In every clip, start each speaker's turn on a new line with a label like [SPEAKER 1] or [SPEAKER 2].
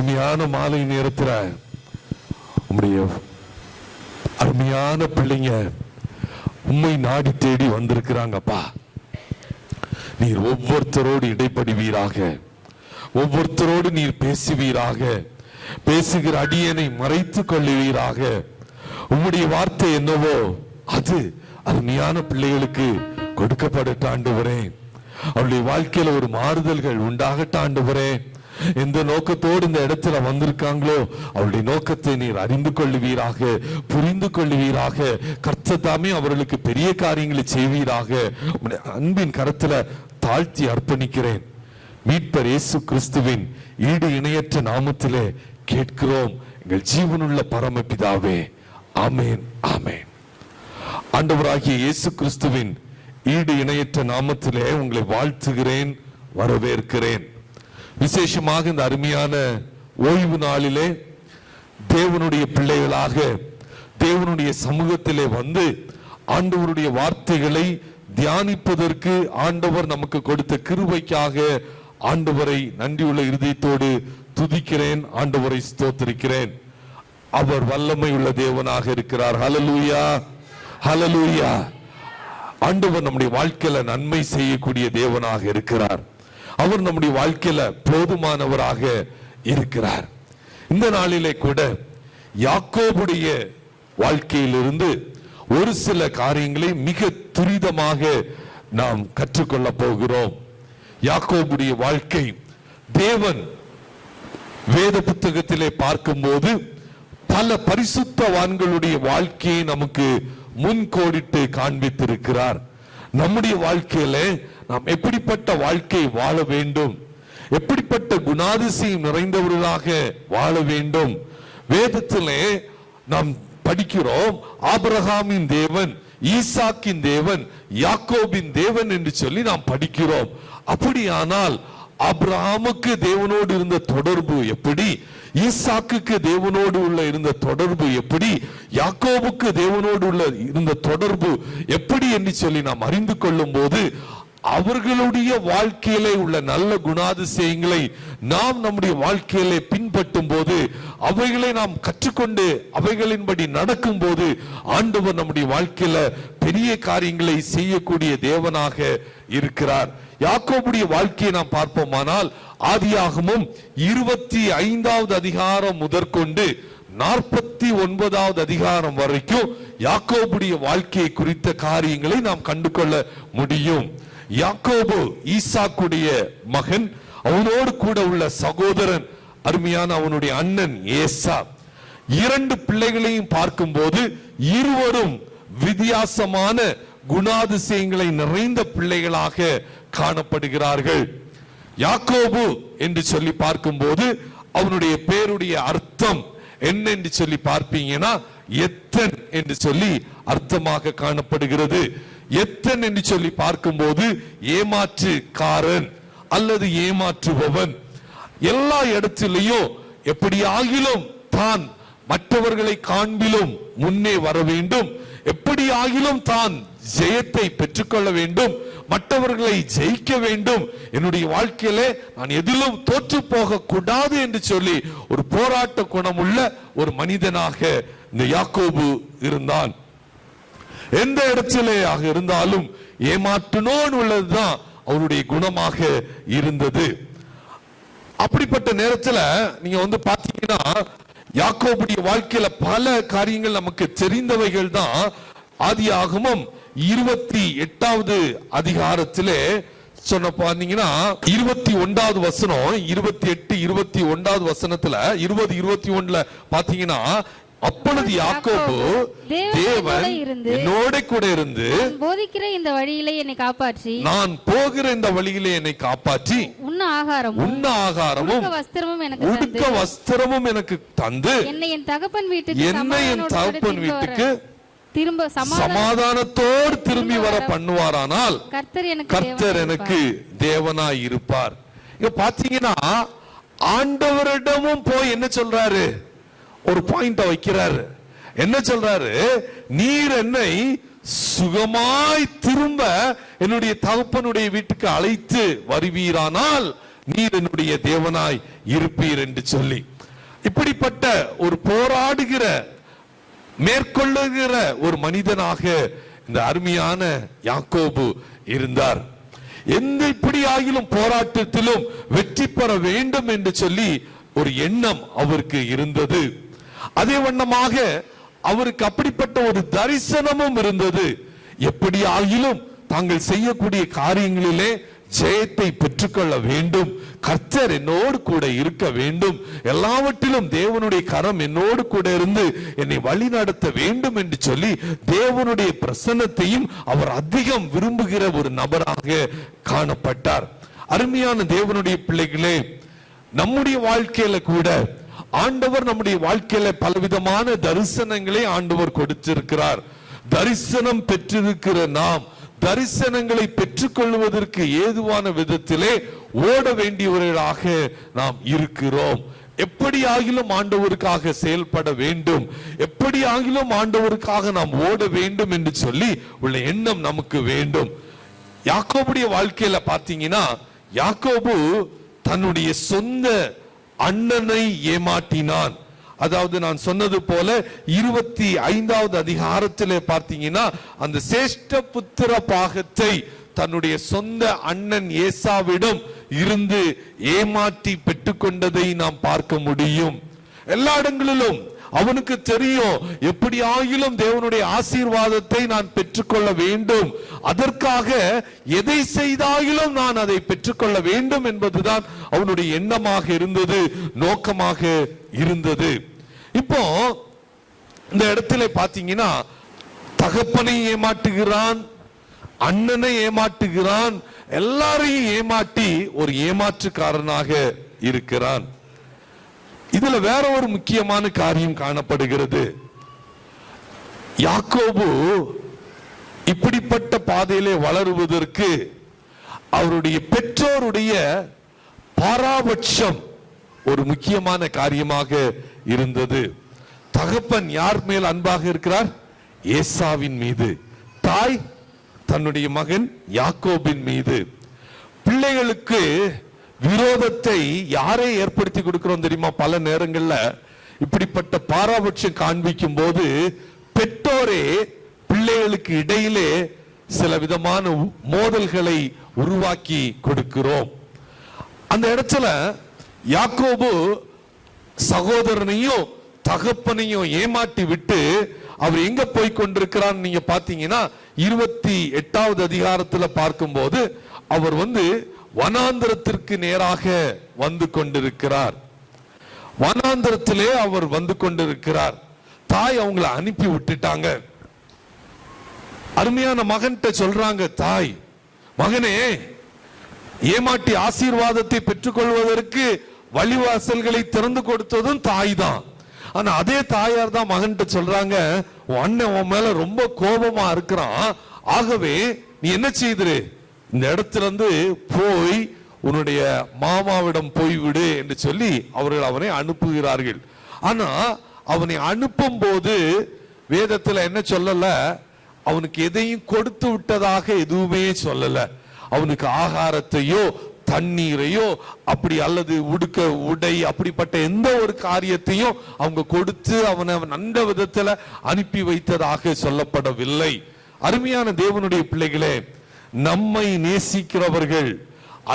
[SPEAKER 1] அருமையான மாலை நேரத்துல உம்முடைய அருமையான பிள்ளைங்க உம்மை நாடி தேடி வந்திருக்கிறாங்கப்பா. நீர் ஒவ்வொருத்தரோடு இடைப்படுவீராக, ஒவ்வொருத்தரோடு நீர் பேசுவீராக, பேசுகிற அடியனை மறைத்து கொள்ளுவீராக. உம்முடைய வார்த்தை என்னவோ அது அருமையான பிள்ளைகளுக்கு கொடுக்கப்படட்ட ஆண்டவரே. அவருடைய வாழ்க்கையில ஒரு மாறுதல்கள் உண்டாகட்ட ஆண்டவரே. எந்த நோக்கத்தோடு இந்த இடத்துல வந்திருக்காங்களோ அவருடைய நோக்கத்தை நீர் அறிந்து கொள்ளுவீராக, புரிந்து கொள்ளுவீராக. கர்த்தர் தாமே அவர்களுக்கு பெரிய காரியங்களை செய்வீராக. அன்பின் கரத்துல தாழ்த்தி அர்ப்பணிக்கிறேன். மீட்பர் இயேசு கிறிஸ்துவின் ஈடு இணையற்ற நாமத்திலே கேட்கிறோம் எங்கள் ஜீவனுள்ள பரமபிதாவே. ஆமேன், ஆமேன். ஆண்டவராகிய இயேசு கிறிஸ்துவின் ஈடு இணையற்ற நாமத்திலே உங்களை வாழ்த்துகிறேன், வரவேற்கிறேன். விசேஷமாக இந்த அருமையான ஓய்வு நாளிலே தேவனுடைய பிள்ளைகளாக தேவனுடைய சமூகத்திலே வந்து ஆண்டவருடைய வார்த்தைகளை தியானிப்பதற்கு ஆண்டவர் நமக்கு கொடுத்த கிருபைக்காக ஆண்டவரை நன்றியுள்ள இருதயத்தோடு துதிக்கிறேன், ஆண்டவரை ஸ்தோத்திரிக்கிறேன். அவர் வல்லமை உள்ள தேவனாக இருக்கிறார். ஹல்லேலூயா, ஹல்லேலூயா. ஆண்டவர் நம்முடைய வாழ்க்கையில நன்மை செய்யக்கூடிய தேவனாக இருக்கிறார். அவர் நம்முடைய வாழ்க்கையில போதுமானவராக இருக்கிறார். இந்த நாளிலே கூட யாக்கோபுடைய வாழ்க்கையிலிருந்து ஒரு சில காரியங்களை மிக துரிதமாக நாம் கற்றுக்கொள்ள போகிறோம். யாக்கோபுடைய வாழ்க்கை தேவன் வேத புத்தகத்திலே பார்க்கும்போது பல பரிசுத்தவான்களுடைய வாழ்க்கையை நமக்கு முன்கோடிட்டு காண்பித்திருக்கிறார். நம்முடைய வாழ்க்கையில நாம் எப்படிப்பட்ட வாழ்க்கை வாழ வேண்டும், எப்படிப்பட்ட குணாதிசயம் நிறைந்தவர்களாக வாழ வேண்டும். வேதத்திலே நாம் படிக்கிறோம், ஆபிரகாமின் தேவன், ஈசாக்கின் தேவன், யாக்கோபின் தேவன் என்று சொல்லி நாம் படிக்கிறோம். அப்படியானால் ஆபிரகாமுக்கு தேவனோடு இருந்த தொடர்பு எப்படி, ஈசாக்குக்கு தேவனோடு உள்ள இருந்த தொடர்பு எப்படி, யாக்கோபுக்கு தேவனோடு உள்ள இருந்த தொடர்பு எப்படி என்று சொல்லி நாம் அறிந்து கொள்ளும் போது அவர்களுடைய வாழ்க்கையிலே உள்ள நல்ல குணாதிசயங்களை நாம் நம்முடைய வாழ்க்கையிலே பின்பற்றும் போது, அவைகளை நாம் கற்றுக்கொண்டு அவைகளின்படி நடக்கும் போது ஆண்டவர் நம்முடைய வாழ்க்கையில பெரிய காரியங்களை செய்யக்கூடிய தேவனாக இருக்கிறார். யாக்கோபுடைய வாழ்க்கையை நாம் பார்ப்போமானால் ஆதியாகமம் 25வது அதிகாரம் முதற்கொண்டு 49வது அதிகாரம் வரைக்கும் யாக்கோபுடைய வாழ்க்கையை குறித்த காரியங்களை நாம் கண்டுகொள்ள முடியும். யாக்கோபு ஈசாக்குடைய மகன், அவனோடு கூட உள்ள சகோதரன் அருமையான அவனுடைய அண்ணன் ஏசா. இரண்டு பிள்ளைகளையும் பார்க்கும்போது இருவரும் வித்தியாசமான குணாதிசயங்களை நிறைந்த பிள்ளைகளாக காணப்படுகிறார்கள். யாக்கோபு என்று சொல்லி பார்க்கும்போது அவனுடைய பேருடைய அர்த்தம் என்ன என்று சொல்லி பார்ப்பீங்கன்னா எத்தன் என்று சொல்லி அர்த்தமாக காணப்படுகிறது. எத்தன் என்று சொல்லி பார்க்கும்போது ஏமாற்றுக்காரன் அல்லது ஏமாற்றுபவன். எல்லா இடத்திலேயும் எப்படியாகிலும் தான் மற்றவர்களை காண்பிலும் முன்னே வர வேண்டும், எப்படியாகிலும் தான் ஜெயத்தை பெற்றுக்கொள்ள வேண்டும், மற்றவர்களை ஜெயிக்க வேண்டும், என்னுடைய வாழ்க்கையிலே நான் எதிலும் தோற்று போக கூடாது என்று சொல்லி ஒரு போராட்ட குணமுள்ள ஒரு மனிதனாக இந்த யாக்கோபு இருந்தான். எந்த இடத்திலே ஆக இருந்தாலும் ஏமாற்றனோடு உள்ளதுதான் அவருடைய குணமாக இருந்தது. அப்படிப்பட்ட நேரத்துல நீங்க வந்து பாத்தீங்கன்னா யாக்கோபுடைய வாழ்க்கையில பல காரியங்கள் நமக்கு தெரிந்தவைகள் தான். ஆதியாகமம் 28வது அதிகாரத்திலே சொன்ன பாத்தீங்கன்னா 21வது வசனம், 28 21வது வசனத்துல 20 21ல பாத்தீங்கன்னா, அப்பொழுது யாக்கோபு தேவன் என்னோட கூட இருந்து
[SPEAKER 2] போதிக்கிற இந்த வழியிலே என்னை காப்பாற்றி,
[SPEAKER 1] நான் போகிற இந்த வழியிலே என்னை காப்பாற்றி,
[SPEAKER 2] உண்ண ஆகாரமும்
[SPEAKER 1] உடுக்க வஸ்திரமும் எனக்கு தந்து
[SPEAKER 2] என்னை என் தகப்பன் வீட்டுக்கு திரும்ப
[SPEAKER 1] சமாதானத்தோடு திரும்பி வர பண்ணுவாரானால் கர்த்தர் எனக்கு தேவனாய் இருப்பார். இங்க பாத்தீங்கன்னா ஆண்டவரிடமும் போய் என்ன சொல்றாரு, ஒரு பாயிண்ட வைக்கிறாரு. என்ன சொல்றாரு, நீர் என்னை சுகமாய் திரும்ப என்னுடைய தகப்பனுடைய வீட்டுக்கு அழைத்து வருவீரானால் நீர் என்னுடைய தேவனாய் இருப்பீர் என்று சொல்லி இப்படிப்பட்ட ஒரு போராடுகிற மேற்கொள்ளுகிற ஒரு மனிதனாக இந்த அருமையான யாக்கோபு இருந்தார். எந்த இப்படி ஆகிலும் போராட்டத்திலும் வெற்றி பெற வேண்டும் என்று சொல்லி ஒரு எண்ணம் அவருக்கு இருந்தது. அதே வண்ணமாக அவருக்கு அப்படிப்பட்ட ஒரு தரிசனமும் இருந்தது. எப்படி ஆகிலும் தாங்கள் செய்யக்கூடிய காரியங்களிலே ஜெயத்தை பெற்றுக்கொள்ள வேண்டும், கர்த்தர் என்னோடு கூட இருக்க வேண்டும், எல்லாவற்றிலும் தேவனுடைய கரம் என்னோடு கூட இருந்து என்னை வழி நடத்த வேண்டும் என்று சொல்லி தேவனுடைய பிரசன்னத்தையும் அவர் அதிகம் விரும்புகிற ஒரு நபராக காணப்பட்டார். அருமையான தேவனுடைய பிள்ளைகளே, நம்முடைய வாழ்க்கையில கூட ஆண்டவர் நம்முடைய வாழ்க்கையில பலவிதமான தரிசனங்களை ஆண்டவர் கொடுத்திருக்கிறார். தரிசனம் பெற்றிருக்கிற நாம் தரிசனங்களை பெற்றுக்கொள்வதற்கு ஏதுவான விதத்திலே ஓட வேண்டியவர்களாக நாம் இருக்கிறோம். எப்படி ஆகிலும் ஆண்டவருக்காக செயல்பட வேண்டும், எப்படி ஆகிலும் ஆண்டவருக்காக நாம் ஓட வேண்டும் என்று சொல்லி உள்ள எண்ணம் நமக்கு வேண்டும். யாக்கோபுடைய வாழ்க்கையில பாத்தீங்கன்னா, யாக்கோபு தன்னுடைய சொந்த அண்ணனை ஏமாற்றினான். அதாவது நான் சொன்னது போல 25வது அதிகாரத்திலே பார்த்தீங்கன்னா, அந்த சேஷ்ட புத்திர பாகத்தை தன்னுடைய சொந்த அண்ணன் ஏசாவிடம் இருந்து ஏமாற்றி பெற்றுக்கொண்டதை நாம் பார்க்க முடியும். எல்லா இடங்களிலும் அவனுக்கு தெரியும், எப்படி ஆகிலும் தேவனுடைய ஆசீர்வாதத்தை நான் பெற்றுக்கொள்ள வேண்டும், அதற்காக எதை செய்தாலும் நான் அதை பெற்றுக்கொள்ள வேண்டும் என்பதுதான் அவனுடைய எண்ணமாக இருந்தது, நோக்கமாக இருந்தது. இப்போ இந்த இடத்துல பாத்தீங்கன்னா, தகப்பனை ஏமாற்றுகிறான், அண்ணனை ஏமாற்றுகிறான், எல்லாரையும் ஏமாற்றி ஒரு ஏமாற்றுக்காரனாக இருக்கிறான். இதுல வேற ஒரு முக்கியமான காரியம் காணப்படுகிறது. யாக்கோபு இப்படிப்பட்ட பாதையிலே வளருவதற்கு அவருடைய பெற்றோருடைய பாராபட்சம் ஒரு முக்கியமான காரியமாக இருந்தது. தகப்பன் யார் மேல் அன்பாக இருக்கிறார்? ஏசாவின் மீது. தாய் தன்னுடைய மகன் யாக்கோபின் மீது. பிள்ளைகளுக்கு விரோதத்தை யாரை ஏற்படுத்தி கொடுக்கிறோம் தெரியுமா? பல நேரங்கள்ல இப்படிப்பட்ட பாராபட்சம் காண்பிக்கும் போது பெற்றோரே பிள்ளைகளுக்கு இடையிலே சில விதமான மோதல்களை உருவாக்கி கொடுக்கிறோம். அந்த இடத்துல யாக்கோபு சகோதரனையும் தகப்பனையும் ஏமாற்றி விட்டு அவர் எங்க போய் கொண்டிருக்கிறார் நீங்க பாத்தீங்கன்னா, 28வது அதிகாரத்துல பார்க்கும்போது அவர் வனாந்தரத்திற்கு நேராக வந்து கொண்டிருக்கிறார். வனாந்தரத்திலே அவர் வந்து கொண்டிருக்கிறார். தாய் அவங்களை அனுப்பி விட்டுட்டாங்க. அருமையான மகன்கிட்ட சொல்றாங்க, தாய், மகனே, ஏமாற்றி ஆசீர்வாதத்தை பெற்றுக்கொள்வதற்கு வழிவாசல்களை திறந்து கொடுத்ததும் தாய் தான். ஆனா அதே தாயார் தான் மகன்கிட்ட சொல்றாங்க, உன் அண்ணன் உன் மேல ரொம்ப கோபமா இருக்கிறான், ஆகவே நீ என்ன செய்திரு, இந்த இடத்துல இருந்து போய் உன்னுடைய மாமாவிடம் போய்விடு என்று சொல்லி அவர்கள் அவனை அனுப்புகிறார்கள். ஆனா அவனை அனுப்பும் போது வேதத்துல என்ன சொல்லல, அவனுக்கு எதையும் கொடுத்து விட்டதாக எதுவுமே சொல்லல. அவனுக்கு ஆகாரத்தையோ தண்ணீரையோ அப்படி அல்லது உடுக்க உடை அப்படிப்பட்ட எந்த ஒரு காரியத்தையும் அவங்க கொடுத்து அவனை நல்ல விதத்துல அனுப்பி வைத்ததாக சொல்லப்படவில்லை. அருமையான தேவனுடைய பிள்ளைகளே, நம்மை நேசிக்கிறவர்கள்,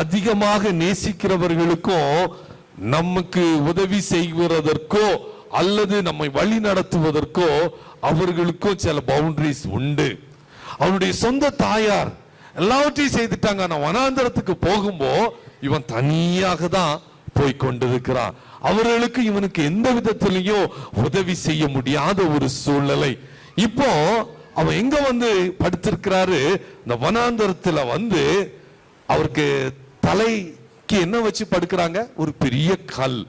[SPEAKER 1] அதிகமாக நேசிக்கிறவர்களுக்கும் நமக்கு உதவி செய்வதற்கோ அல்லது நம்மை வழி நடத்துவதற்கோ அவர்களுக்கும் சில பவுண்டரிஸ் உண்டு. அவனுடைய சொந்த தாயார் எல்லாவற்றையும் செய்துட்டாங்க. நான் வனாந்தரத்துக்கு போகும்போ இவன் தனியாக தான் போய் கொண்டிருக்கிறான். அவர்களுக்கு இவனுக்கு எந்த விதத்திலையும் உதவி செய்ய முடியாத ஒரு சூழ்நிலை. இப்போ அவன் எங்க படுத்திருக்கிறாரு, இந்த வனாந்தரத்துல அவருக்கு தலைக்கு என்ன வச்சு படுக்கிறாங்க, ஒரு பெரிய கல்.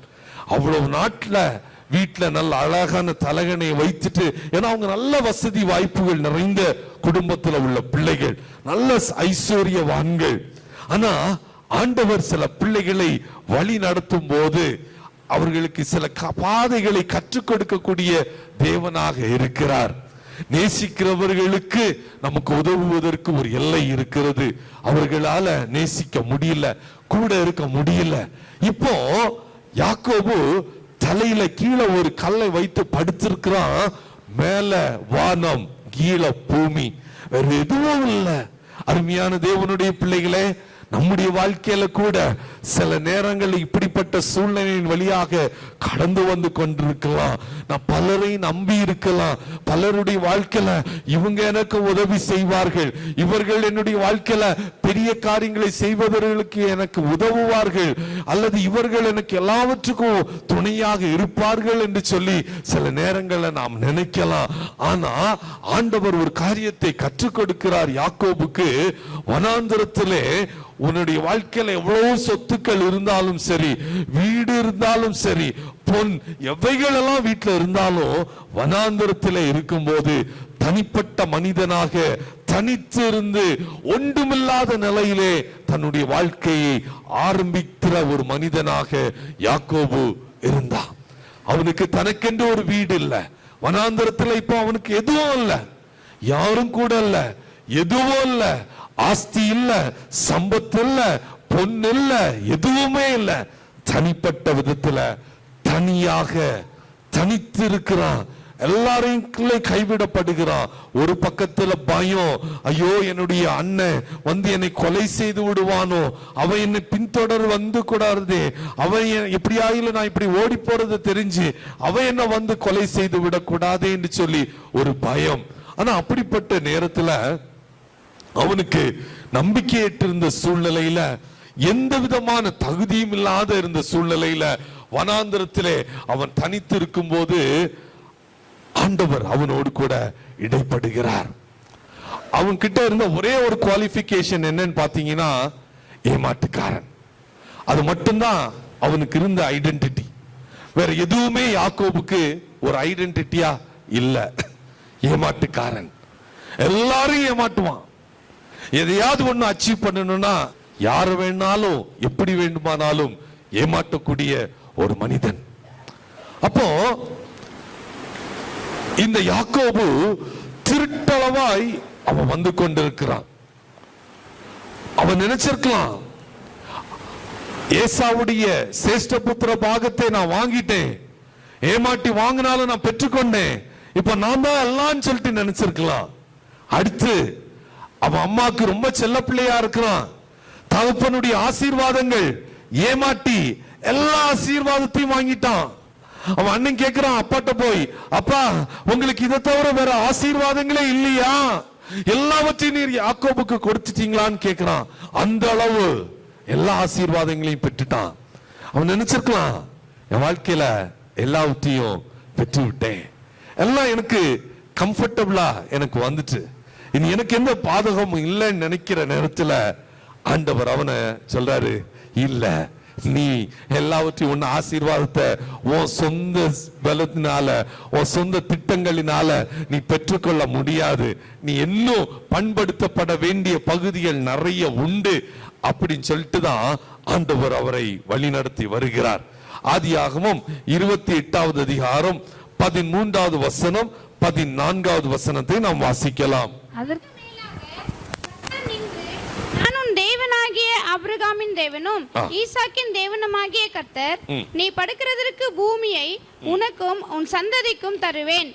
[SPEAKER 1] அவ்வளவு நாட்டுல வீட்டுல நல்ல அழகான தலகணையை வைத்துட்டு, ஏன்னா அவங்க நல்ல வசதி வாய்ப்புகள் நிறைந்த குடும்பத்துல உள்ள பிள்ளைகள், நல்ல ஐஸ்வர்யவான்கள். ஆனா ஆண்டவர் சில பிள்ளைகளை வழி நடத்தும் போது அவர்களுக்கு சில பாதைகளை கற்றுக் கொடுக்கக்கூடிய தேவனாக இருக்கிறார். நேசிக்கிறவர்களுக்கு நமக்கு உதவுவதற்கு ஒரு எல்லை இருக்கிறது. அவர்களால நேசிக்க முடியல, கூட இருக்க முடியல. இப்போ யாக்கோபு தலையில கீழே ஒரு கல்லை வைத்து படுத்திருக்கிறான். மேல வானம், கீழே பூமி, வேற எதுவும் இல்லை. அருமையான தேவனுடைய பிள்ளைகளே, நம்முடைய வாழ்க்கையில கூட சில நேரங்கள் இப்படிப்பட்ட சூழ்நிலையின் வழியாக கடந்து வந்து கொண்டிருக்கலாம். நான் பலரை நம்பி இருக்கலாம். பலருடைய வாழ்க்கையில இவங்க எனக்கு உதவி செய்வார்கள், இவர்கள் என்னுடைய வாழ்க்கையில பெரிய காரியங்களை செய்வதற்கு எனக்கு உதவுவார்கள், அல்லது இவர்கள் எனக்கு எல்லாவற்றுக்கும் துணையாக இருப்பார்கள் என்று சொல்லி சில நேரங்களில் நாம் நினைக்கலாம். ஆனா ஆண்டவர் ஒரு காரியத்தை கற்றுக் கொடுக்கிறார் யாக்கோபுக்கு. வனாந்தரத்திலே உன்னுடைய வாழ்க்கையில எவ்வளவு சொத்துக்கள் இருந்தாலும் சரி, வீடு இருந்தாலும் சரி, பொன் எவைகள் எல்லாம் வீட்டுல இருந்தாலும், வனாந்தரத்தில் இருக்கும்போது தனிப்பட்ட மனிதனாக தனித்து இருந்து ஒன்றுமில்லாத நிலையிலே தன்னுடைய வாழ்க்கையை ஆரம்பிக்கிற ஒரு மனிதனாக யாக்கோபு இருந்தான். அவனுக்கு தனக்கென்று ஒரு வீடு இல்ல. வனாந்தரத்தில் இப்போ அவனுக்கு எதுவும் இல்ல, யாரும் கூட இல்ல, எதுவும் இல்ல, ஆஸ்தி இல்ல, சம்பத்து இல்ல, பொண்ணு இல்ல, எதுவுமே இல்ல. தனிப்பட்ட விதத்துல தனியாக தனித்து இருக்கிறான். எல்லாரையும் கைவிடப்படுகிறான். ஒரு பக்கத்துல பயம், ஐயோ என்னுடைய அண்ணன் வந்து என்னை கொலை செய்து விடுவானோ, அவன் என்னை பின்தொடர் வந்து கூடாது, அவன் எப்படியாயிலும் நான் இப்படி ஓடி போறது தெரிஞ்சு அவன் என்ன வந்து கொலை செய்து விடக்கூடாது என்று சொல்லி ஒரு பயம். ஆனா அப்படிப்பட்ட நேரத்துல அவனுக்கு நம்பிக்கையற்ற இருந்த சூழ்நிலையில, எந்த விதமான தகுதியும் இல்லாத இருந்த சூழ்நிலையில, வனாந்தரத்திலே அவன் தனித்து இருக்கும் போது ஆண்டவர் அவனோடு கூட இடைப்படுகிறார். அவன் கிட்ட இருந்த ஒரே ஒரு குவாலிஃபிகேஷன் என்னன்னு பாத்தீங்கன்னா, ஏமாட்டுக்காரன். அது மட்டும்தான் அவனுக்கு இருந்த ஐடென்டிட்டி. வேற எதுவுமே யாக்கோபுக்கு ஒரு ஐடென்டிட்டியா இல்ல. ஏமாட்டுக்காரன், எல்லாரும் ஏமாட்டுவான். எதையாவது ஒண்ணு அச்சீவ் பண்ணணும்னா யாரு வேணாலும் எப்படி வேண்டுமானாலும் ஏமாற்றக்கூடிய ஒரு மனிதன். அப்போ இந்த யாக்கோபு திருட்டளவாய் அவன் வந்து கொண்டிருக்கிறான். அவன் நினைச்சிருக்கலாம், ஏசாவுடைய சேஷ்ட புத்திர பாகத்தை நான் வாங்கிட்டேன், ஏமாட்டி வாங்கினாலும் நான் பெற்றுக்கொண்டேன், இப்ப நான் தான் எல்லாம் சொல்லிட்டு நினைச்சிருக்கலாம். அடுத்து அவன் அம்மாக்கு ரொம்ப செல்ல பிள்ளையா இருக்கிறான். தகப்பனுடைய ஆசீர்வாதங்கள் ஏமாட்டி எல்லா ஆசீர்வாதத்தையும் வாங்கிட்டான். அவன் அண்ணன் கேட்கிறான் அப்பாட்ட போய், அப்பா உங்களுக்கு இதை தவிர வேற ஆசீர்வாதங்களே இல்லையா, எல்லாவற்றையும் நீர் யாக்கோபுக்கு கொடுத்துட்டீங்களான்னு கேட்கிறான். அந்த அளவு எல்லா ஆசீர்வாதங்களையும் பெற்றுட்டான். அவன் நினைச்சிருக்கலாம், என் வாழ்க்கையில எல்லாவற்றையும் பெற்று விட்டேன், எல்லாம் எனக்கு கம்ஃபர்டபுளா எனக்கு வந்துட்டு, இனி எனக்கு எந்த பாதகமும் இல்லைன்னு நினைக்கிற நேரத்துல ஆண்டவர் அவனை சொல்றாரு, இல்ல, நீ எல்லாவற்றையும் உன்ன ஆசீர்வாதத்தை உன் சொந்த பலத்தினால உன் சொந்த திட்டங்களினால நீ பெற்றுக்கொள்ள முடியாது. நீ இன்னும் பண்படுத்தப்பட வேண்டிய பகுதிகள் நிறைய உண்டு அப்படின்னு சொல்லிட்டு தான் ஆண்டவர் அவரை வழிநடத்தி வருகிறார். ஆதியாகமம் 28வது அதிகாரம் 13வது வசனம் 14வது வசனத்தை நாம் வாசிக்கலாம்.
[SPEAKER 3] தேவனாகிய ஆபிரகாமின் தேவனும் ஈசாக்கின் தேவனுமாகிய கர்த்தர், நீ படுக்கிறதற்கு பூமியை உனக்கும் உன் சந்ததிக்கும் தருவேன்.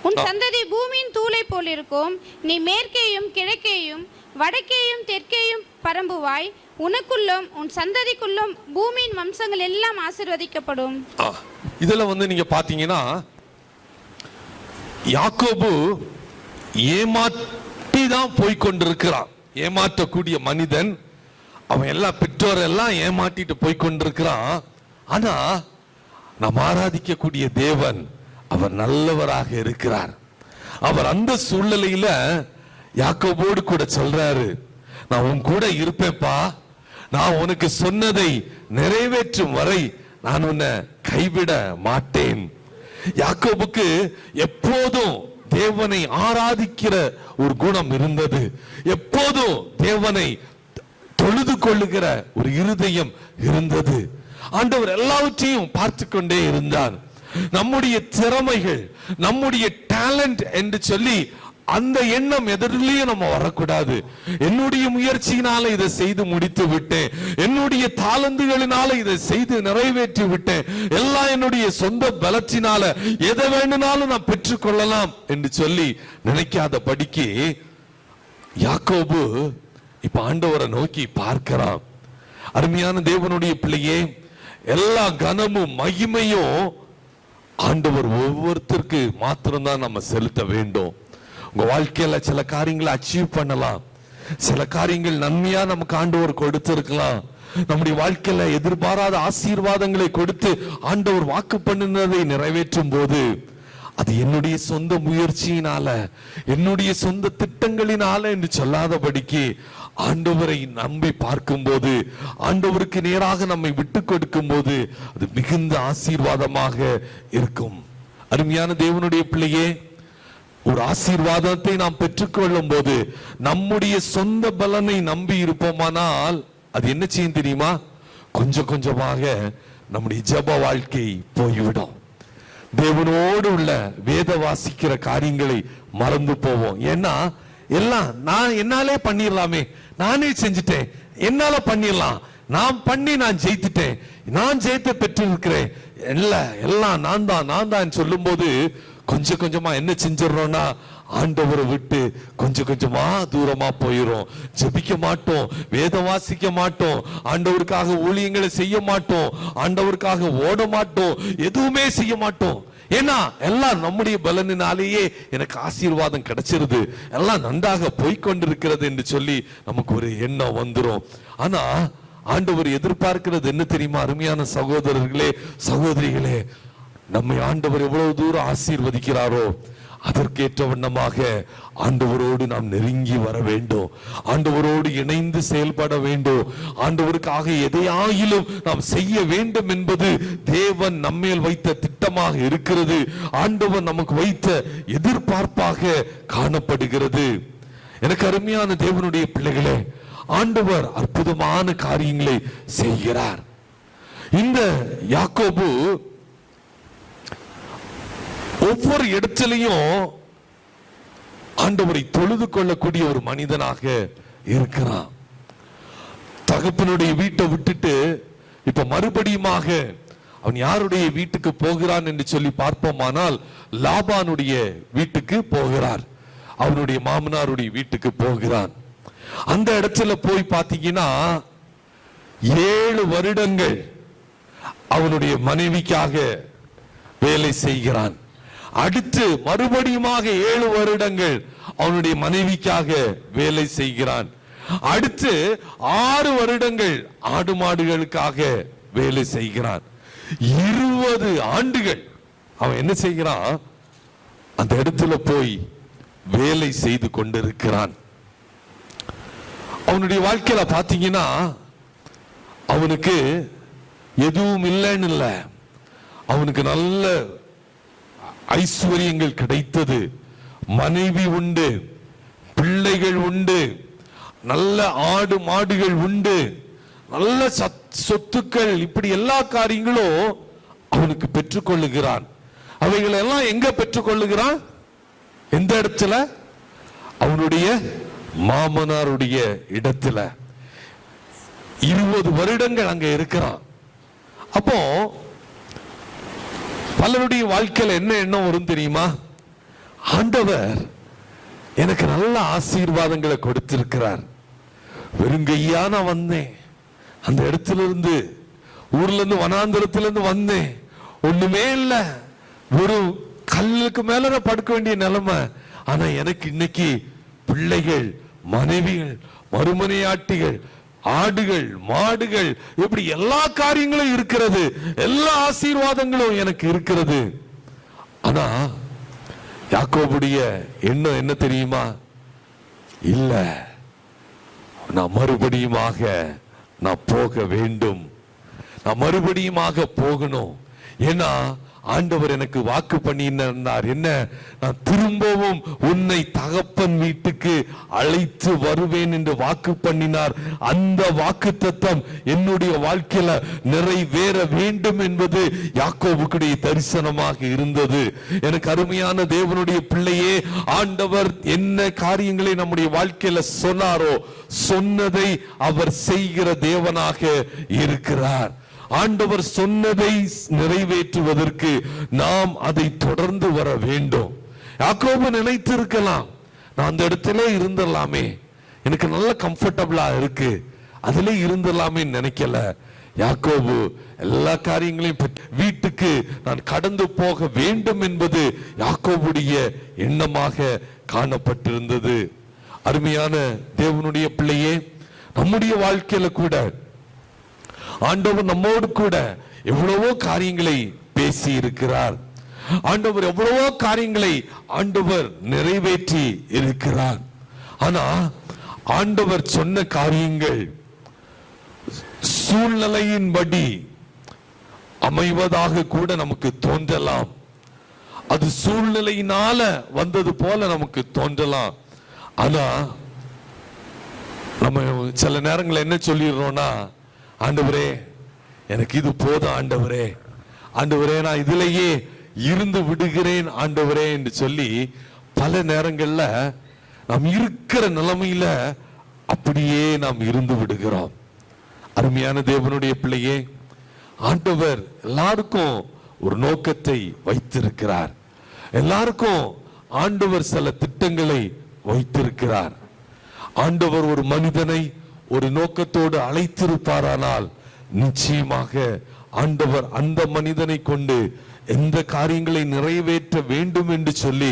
[SPEAKER 3] உன் சந்ததி பூமியின் தூளை போல் இருக்கும். நீ மேற்கேயும் கிழக்கேயும் வடக்கேயும் தெற்கேயும் பரம்புவாய். உனக்குள்ளும் உன் சந்ததிக்குள்ளும் பூமியின் வம்சங்கள் எல்லாம் ஆசீர்வதிக்கப்படும்.
[SPEAKER 1] இதுல நீங்க பாத்தீங்கன்னா, யாக்கோபு ஏமாற்றி தான் போய்கொண்டிருக்கிறான். ஏமாற்றக்கூடிய மனிதன் அவன். எல்லாம் பெற்றோர் எல்லாம் ஏமாற்றிட்டு போய்கொண்டிருக்கிறான். ஆனா நாம் ஆராதிக்கக்கூடிய தேவன் அவர் நல்லவராக இருக்கிறார். அவர் அந்த சூழ்நிலையில யாக்கோபோடு கூட சொல்றாரு, நான் உன் கூட இருப்பேன்ப்பா, நான் உனக்கு சொன்னதை நிறைவேற்றும் வரை நான் உன்னை கைவிட மாட்டேன். யாக்கோபுக்கு எப்போதும் தேவனை ஆராதிக்கிற ஒரு குணம் இருந்தது. எப்போதும் தேவனை தொழுது கொள்ளுகிற ஒரு இருதயம் இருந்தது. ஆண்டவர் எல்லாவற்றையும் பார்த்து கொண்டே இருந்தார். நம்முடைய திறமைகள், நம்முடைய டேலண்ட் என்று சொல்லி அந்த எண்ணம் எதிரிலேயே நம்ம வரக்கூடாது. என்னுடைய முயற்சியினால இதை செய்து முடித்து விட்டேன், என்னுடைய தாளந்துகளினால இதை செய்து நிறைவேற்றி விட்டேன், எல்லாம் என்னுடைய சொந்த பலத்தினால எதை வேணும்னாலும் நான் பெற்றுக்கொள்ளலாம் என்று சொல்லி நினைக்காத படிக்கு யாக்கோபு இப்ப ஆண்டவரை நோக்கி பார்க்கிறான். அருமையான தேவனுடைய பிள்ளையே, எல்லா கனமும் மகிமையும் ஆண்டவர் ஒவ்வொருத்தருக்கு மாத்திரம்தான் நம்ம செலுத்த வேண்டும். உங்க வாழ்க்கையில சில காரியங்களை அச்சீவ் பண்ணலாம், சில காரியங்கள் நன்மையா நமக்கு ஆண்டவர் கொடுத்திருக்கலாம். நம்முடைய வாழ்க்கையில எதிர்பாராத ஆசீர்வாதங்களை கொடுத்து ஆண்டவர் வாக்கு பண்ணினதை நிறைவேற்றும் போது அது என்னுடைய சொந்த முயற்சியினால, என்னுடைய சொந்த திட்டங்களினால என்று சொல்லாதபடிக்கு ஆண்டவரை நம்பி பார்க்கும் போது, ஆண்டவருக்கு நேராக நம்மை விட்டு கொடுக்கும் போது அது மிகுந்த ஆசீர்வாதமாக இருக்கும். அருமையான தேவனுடைய பிள்ளையே, ஒரு ஆசீர்வாதத்தை நாம் பெற்றுக்கொள்ளும் போது நம்முடைய சொந்த பலனை நம்பி இருப்போமானால் அது என்ன செய்யும் தெரியுமா? கொஞ்சம் கொஞ்சமாக நம்முடைய ஜெப வாழ்க்கை போய்விடும். தேவனோடு உள்ள வேத வாசிக்கிற காரியங்களை மறந்து போவோம். ஏன்னா எல்லாம் நான் என்னாலே பண்ணிடலாமே, நானே செஞ்சுட்டேன், என்னால பண்ணிடலாம், நான் பண்ணி நான் ஜெயித்துட்டேன், நான் ஜெயித்த பெற்றிருக்கிறேன், எல்லாம் நான் தான் சொல்லும் போது கொஞ்சம் கொஞ்சமா என்ன செஞ்சிடறோம்னா ஆண்டவரை விட்டு கொஞ்சம் கொஞ்சமா தூரமா போயிரும். ஜெபிக்க மாட்டோம், வேதம் வாசிக்க மாட்டோம், ஆண்டவருக்காக ஊழியங்களை செய்ய மாட்டோம், ஆண்டவருக்காக ஓட மாட்டோம், எதுவுமே செய்ய மாட்டோம். ஏன்னா எல்லாம் நம்முடைய பலனினாலேயே எனக்கு ஆசீர்வாதம் கிடைச்சிருது, எல்லாம் நன்றாக போய்கொண்டிருக்கிறது என்று சொல்லி நமக்கு ஒரு எண்ணம் வந்துரும். ஆனா ஆண்டவர் எதிர்பார்க்கிறது என்ன தெரியுமா? அருமையான சகோதரர்களே, சகோதரிகளே, நம்மை ஆண்டவர் எவ்வளவு தூரம் ஆசீர்வதிக்கிறாரோ அதற்கேற்ற வண்ணமாக ஆண்டவரோடு நாம் நெருங்கி வர வேண்டும், ஆண்டவரோடு இணைந்து செயல்பட வேண்டும், ஆண்டவருக்காக எதையாயிலும் நாம் செய்ய வேண்டும் என்பது தேவன் நம்மேல் வைத்த திட்டமாக இருக்கிறது, ஆண்டவர் நமக்கு வைத்த எதிர்பார்ப்பாக காணப்படுகிறது. எனக்கு அருமையான தேவனுடைய பிள்ளைகளே, ஆண்டவர் அற்புதமான காரியங்களை செய்கிறார். இந்த யாக்கோபு ஒவ்வொரு இடத்திலையும் ஆண்டவரை தொழுது கொள்ளக்கூடிய ஒரு மனிதனாக இருக்கிறான். தகப்பனுடைய வீட்டை விட்டுட்டு இப்ப மறுபடியுமாக அவன் யாருடைய வீட்டுக்கு போகிறான் என்று சொல்லி பார்ப்போமானால் லாபானுடைய வீட்டுக்கு போகிறார், அவனுடைய மாமனாருடைய வீட்டுக்கு போகிறான். அந்த இடத்துல போய் பார்த்தீங்கன்னா 7 வருடங்கள் அவனுடைய மனைவிக்காக வேலை செய்கிறான். அடுத்து மறுபடியுமாக 7 வருடங்கள் அவனுடைய மனைவிக்காக வேலை செய்கிறான். அடுத்து 6 வருடங்கள் ஆடு மாடுகளுக்காக வேலை செய்கிறான். 20 ஆண்டுகள் அவன் என்ன செய்கிறான்? அந்த இடத்துல போய் வேலை செய்து கொண்டிருக்கிறான். அவனுடைய வாழ்க்கையில பாத்தீங்கன்னா அவனுக்கு எதுவும் இல்லைன்னு இல்ல, அவனுக்கு நல்ல ஐஸ்வர்யங்கள் கிடைத்தது, மனைவி உண்டு, பிள்ளைகள் உண்டு, நல்ல ஆடு மாடுகள் உண்டு, நல்ல சொத்துக்கள், இப்படி எல்லா காரியங்களும் அவனுக்கு பெற்றுக்கொள்ளுகிறான். அவைகள் எல்லாம் எங்க பெற்றுக்கொள்ளுகிறான்? எந்த இடத்துல? அவனுடைய மாமனாருடைய இடத்துல. 20 வருடங்கள் அங்க இருக்கிறான். அப்போ பலருடைய வாழ்க்கையில என்ன எண்ணம் வரும் தெரியுமா? ஆண்டவர் எனக்கு நல்ல ஆசீர்வாதங்களை கொடுத்திருக்கிறார், வெறுங்கையா நான் வந்தேன், அந்த இடத்துல இருந்து ஊர்ல இருந்து வனாந்திரத்திலிருந்து வந்தேன், ஒண்ணுமே இல்ல, ஒரு கல்லுக்கு மேல படுக்க வேண்டிய நிலைமை. ஆனா எனக்கு இன்னைக்கு பிள்ளைகள், மனைவிகள், மறுமனையாட்டிகள், ஆடுகள், மாடுகள், இப்படி எல்லா காரியங்களும் இருக்கிறது, எல்லா ஆசீர்வாதங்களும் எனக்கு இருக்கிறது. ஆனா யாக்கோபுடைய எண்ணம் என்ன தெரியுமா? இல்ல, நான் மறுபடியுமாக நான் போக வேண்டும், நான் மறுபடியுமாக போகணும். ஏன்னா ஆண்டவர் எனக்கு வாக்கு பண்ணினார். என்ன? நான் திரும்பவும் உன்னை தகப்பன் வீட்டுக்கு அழைத்து வருவேன் என்று வாக்கு பண்ணினார். அந்த வாக்கு தத்தம் என்னுடைய வாழ்க்கையில நிறைவேற வேண்டும் என்பது யாக்கோபுக்குடைய தரிசனமாக இருந்தது. எனக்கு அருமையான தேவனுடைய பிள்ளையே, ஆண்டவர் என்ன காரியங்களை நம்முடைய வாழ்க்கையில சொன்னாரோ சொன்னதை அவர் செய்கிற தேவனாக இருக்கிறார். ஆண்டவர் சொன்னதை நிறைவேற்றுவதற்கு நாம் அதை தொடர்ந்து வர வேண்டும். யாக்கோபு நினைத்திருக்கலாம், நான் அந்த இடத்துல இருந்துடலாமே, எனக்கு நல்ல கம்ஃபர்டபுளா இருக்கு, அதுல இருந்துடலாமே நினைக்கல. யாக்கோபு எல்லா காரியங்களையும் வீட்டுக்கு நான் கடந்து போக வேண்டும் என்பது யாக்கோபுடைய எண்ணமாக காணப்பட்டிருந்தது. அருமையான தேவனுடைய பிள்ளையே, நம்முடைய வாழ்க்கையில கூட ஆண்டவர் நம்மோடு கூட எவ்வளவோ காரியங்களை பேசி இருக்கிறார். ஆண்டவர் எவ்வளவோ காரியங்களை ஆண்டவர் நிறைவேற்றி இருக்கிறார். ஆனா ஆண்டவர் சொன்ன காரியங்கள் சூழ்நிலையின்படி அமைவதாக கூட நமக்கு தோன்றலாம். அது சூழ்நிலையினால வந்தது போல நமக்கு தோன்றலாம். ஆனா நம்ம சில நேரங்கள் என்ன சொல்லிடுறோம்னா, ஆண்டவரே எனக்கு இது போதும், ஆண்டவரே ஆண்டவரே நான் இதிலேயே இருந்து விடுகிறேன் ஆண்டவரே என்று சொல்லி பல நேரங்கள்ல நாம் இருக்கிற நிலைமையில அப்படியே நாம் இருந்து விடுகிறோம். அருமையான தேவனுடைய பிள்ளையே, ஆண்டவர் எல்லாருக்கும் ஒரு நோக்கத்தை வைத்திருக்கிறார். எல்லாருக்கும் ஆண்டவர் சில திட்டங்களை வைத்திருக்கிறார். ஆண்டவர் ஒரு மனிதனை ஒரு நோக்கத்தோடு அழைத்திருப்பாரானால் நிச்சயமாக ஆண்டவர் அந்த மனிதனை கொண்டு எந்த காரியங்களை நிறைவேற்ற வேண்டும் என்று சொல்லி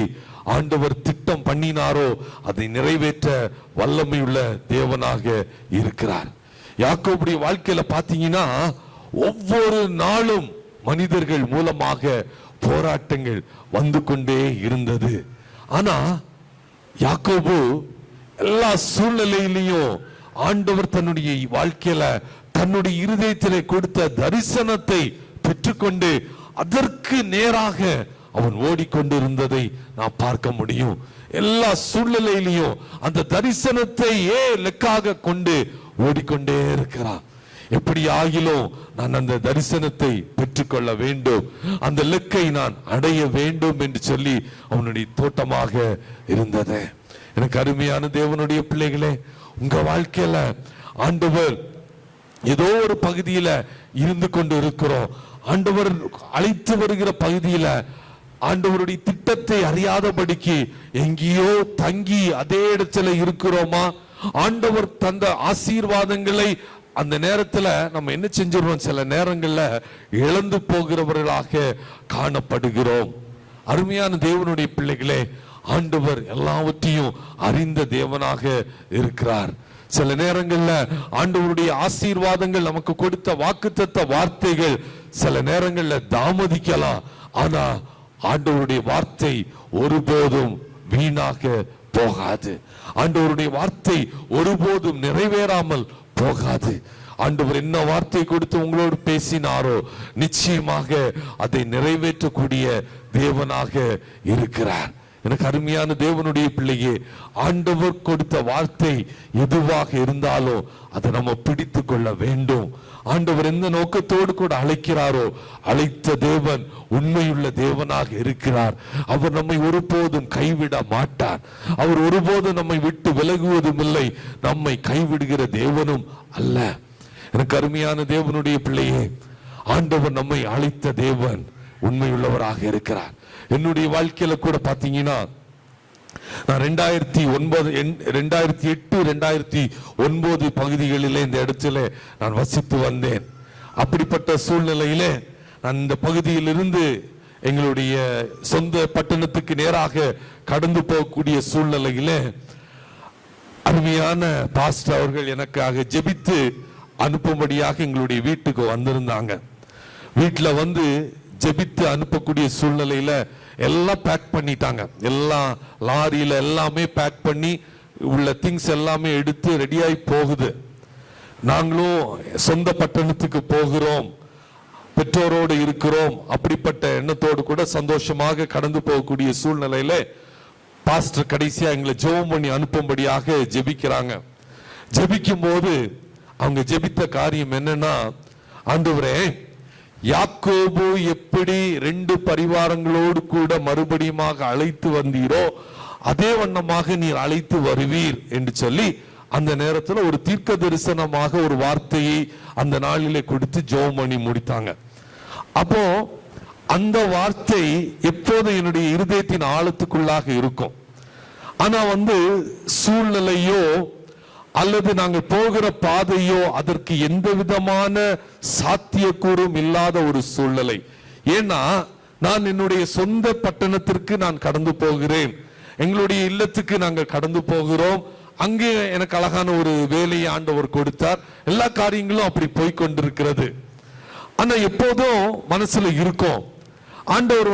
[SPEAKER 1] ஆண்டவர் திட்டம் பண்ணினாரோ அதை நிறைவேற்ற வல்லமையுள்ள தேவனாக இருக்கிறார். யாக்கோபுடைய வாழ்க்கையில பாத்தீங்கன்னா ஒவ்வொரு நாளும் மனிதர்கள் மூலமாக போராட்டங்கள் வந்து கொண்டே இருந்தது. ஆனா யாக்கோபு எல்லா சூழ்நிலையிலையும் ஆண்டவர் தன்னுடைய வாழ்க்கையில தன்னுடைய இருதயத்திலே கொடுத்த தரிசனத்தை பெற்றுக்கொண்டு அதற்கு நேராக அவன் ஓடிக்கொண்டிருந்ததை நான் பார்க்க முடியும். எல்லா சூழ்நிலையிலையும் அந்த தரிசனத்தை லெக்காக கொண்டு ஓடிக்கொண்டே இருக்கிறான். எப்படி ஆகிலும் நான் அந்த தரிசனத்தை பெற்றுக்கொள்ள வேண்டும், அந்த லெக்கை நான் அடைய வேண்டும் என்று சொல்லி அவனுடைய தோட்டமாக இருந்தது. எனக்கு அருமையான தேவனுடைய பிள்ளைகளே, உங்க வாழ்க்கையில ஆண்டவர் ஏதோ ஒரு பகுதியில இருந்து கொண்டு இருக்கிறோம். ஆண்டவர் அழைத்து வருகிற பகுதியில ஆண்டவருடைய திட்டத்தை அறியாதபடிக்கு எங்கேயோ தங்கி அதே இடத்துல இருக்கிறோமா? ஆண்டவர் தந்த ஆசீர்வாதங்களை அந்த நேரத்துல நம்ம என்ன செஞ்சிடறோம்? சில நேரங்கள்ல இழந்து போகிறவர்களாக காணப்படுகிறோம். அருமையான தேவனுடைய பிள்ளைகளே, ஆண்டவர் எல்லாவற்றையும் அறிந்த தேவனாக இருக்கிறார். சில நேரங்கள்ல ஆண்டவருடைய ஆசீர்வாதங்கள் நமக்கு கொடுத்த வாக்குத்தத்த வார்த்தைகள் சில நேரங்கள்ல தாமதிக்கலாம். ஆனா ஆண்டவருடைய வார்த்தை ஒருபோதும் வீணாக போகாது. ஆண்டவருடைய வார்த்தை ஒருபோதும் நிறைவேறாமல் போகாது. ஆண்டவர் என்ன வார்த்தை கொடுத்து உங்களோடு பேசினாரோ நிச்சயமாக அதை நிறைவேற்றக்கூடிய தேவனாக இருக்கிறார். எனக்கு அருமையான தேவனுடைய பிள்ளையே, ஆண்டவர் கொடுத்த வார்த்தை எதுவாக இருந்தாலும் அதை நம்ம பிடித்து கொள்ள வேண்டும். ஆண்டவர் எந்த நோக்கத்தோடு கூட அழைக்கிறாரோ அழைத்த தேவன் உண்மையுள்ள தேவனாக இருக்கிறார். அவர் நம்மை ஒருபோதும் கைவிட மாட்டார். அவர் ஒருபோதும் நம்மை விட்டு விலகுவதும் இல்லை, நம்மை கைவிடுகிற தேவனும் அல்ல. எனக்கு அருமையான தேவனுடைய பிள்ளையே, ஆண்டவர் நம்மை அழைத்த தேவன் உண்மையுள்ளவராக இருக்கிறார். என்னுடைய வாழ்க்கையில கூட பாத்தீங்கன்னா நான் 2008-2009 பகுதிகளிலே இந்த இடத்துல நான் வசித்து வந்தேன். அப்படிப்பட்ட சூழ்நிலையிலே நான் இந்த பகுதியிலிருந்து எங்களுடைய சொந்த பட்டணத்துக்கு நேராக கடந்து போகக்கூடிய சூழ்நிலையிலே அருமையான பாஸ்டர் அவர்கள் எனக்காக ஜெபித்து அனுப்பும்படியாக எங்களுடைய வீட்டுக்கு வந்திருந்தாங்க. வீட்டுல வந்து ஜெபித்து அனுப்பக்கூடிய சூழ்நிலையில எல்லாம் பேக் பண்ணிட்டாங்க. எல்லாம் லாரியில எல்லாமே பேக் பண்ணி உள்ள திங்ஸ் எல்லாமே எடுத்து ரெடியாகி போகுது. நாங்களும் சொந்த பட்டணத்துக்கு போகிறோம். பெற்றோரோடு இருக்கிறோம் அப்படிப்பட்ட எண்ணத்தோடு கூட சந்தோஷமாக கடந்து போகக்கூடிய சூழ்நிலையில பாஸ்டர் கடைசியா எங்களை ஜெபம் பண்ணி அனுப்பும்படியாக ஜெபிக்கிறாங்க. ஜெபிக்கும் போது அவங்க ஜெபித்த காரியம் என்னன்னா, ஆண்டவரே, யாக்கோபு எப்படி 2 பரிவாரங்களோடு கூட மறுபடியுமாக அழைத்து வந்தீரோ அதே வண்ணமாக நீர் அழைத்து வருவீர் என்று சொல்லி அந்த நேரத்தில் ஒரு தீர்க்க தரிசனமாக ஒரு வார்த்தையை அந்த நாளிலே கொடுத்து ஜெபம் பண்ணி முடித்தாங்க. அப்போ அந்த வார்த்தை எப்போது என்னுடைய இருதயத்தின் ஆழத்துக்குள்ளாக இருக்கும். ஆனா சூழ்நிலையோ அல்லது நாங்கள் போகிற பாதையோ அதற்கு எந்த விதமான சாத்தியக்கூறும் இல்லாத ஒரு சூழ்நிலை. ஏன்னா நான் என்னுடைய சொந்த பட்டணத்திற்கு நான் கடந்து போகிறேன், எங்களுடைய இல்லத்துக்கு நாங்கள் கடந்து போகிறோம். அங்கே எனக்கு அழகான ஒரு வேலையை ஆண்டவர் கொடுத்தார். எல்லா காரியங்களும் அப்படி போய்கொண்டிருக்கிறது. ஆனா எப்போதும் மனசுல இருக்கும், ஆண்டவர்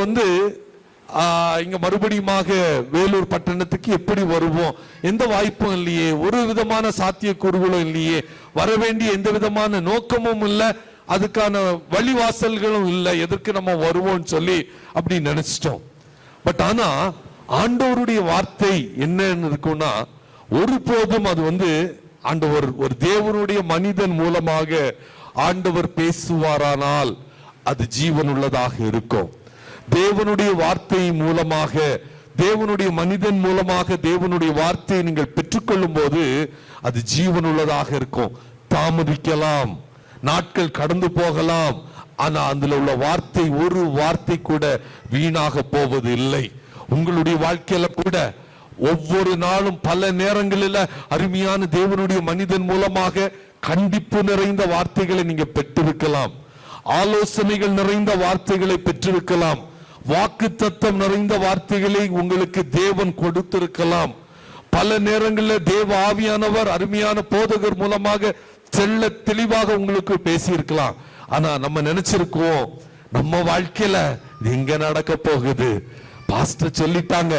[SPEAKER 1] இங்க மறுபடியுமாக வேலூர் பட்டணத்துக்கு எப்படி வருவோம், எந்த வாய்ப்பும் இல்லையே, ஒரு விதமான சாத்தியக்கூறுகளும் இல்லையே, வர வேண்டிய எந்த விதமான நோக்கமும் இல்லை, அதுக்கான வழிவாசல்களும் இல்லை, எதற்கு நம்ம வருவோம் சொல்லி அப்படி நினைச்சிட்டோம். பட் ஆனா ஆண்டவருடைய வார்த்தை என்னன்னு இருக்கும்னா, ஒருபோதும் அது ஆண்டவர் ஒரு தேவனுடைய மனிதன் மூலமாக ஆண்டவர் பேசுவாரானால் அது ஜீவன் உள்ளதாக இருக்கும். தேவனுடைய வார்த்தை மூலமாக, தேவனுடைய மனிதன் மூலமாக தேவனுடைய வார்த்தையை நீங்கள் பெற்றுக்கொள்ளும் போது அது ஜீவன் உள்ளதாக இருக்கும். தாமதிக்கலாம், நாட்கள் கடந்து போகலாம், ஆனா அதுல உள்ள வார்த்தை ஒரு வார்த்தை கூட வீணாக போவது இல்லை. உங்களுடைய வாழ்க்கையில கூட ஒவ்வொரு நாளும் பல நேரங்களில் அருமையான தேவனுடைய மனிதன் மூலமாக கண்டிப்பு நிறைந்த வார்த்தைகளை நீங்க பெற்றிருக்கலாம், ஆலோசனைகள் நிறைந்த வார்த்தைகளை பெற்றிருக்கலாம், வாக்கு தத்தம் நிறைந்த வார்த்தைகளை உங்களுக்கு தேவன் கொடுத்திருக்கலாம். பல நேரங்களில் தேவ ஆவியானவர் அருமையான போதகர் மூலமாக செல்ல தெளிவாக உங்களுக்கு பேசியிருக்கலாம். ஆனா நம்ம நினைச்சிருக்கோம், நம்ம வாழ்க்கையில எங்க நடக்க போகுது, பாஸ்டர் சொல்லிட்டாங்க,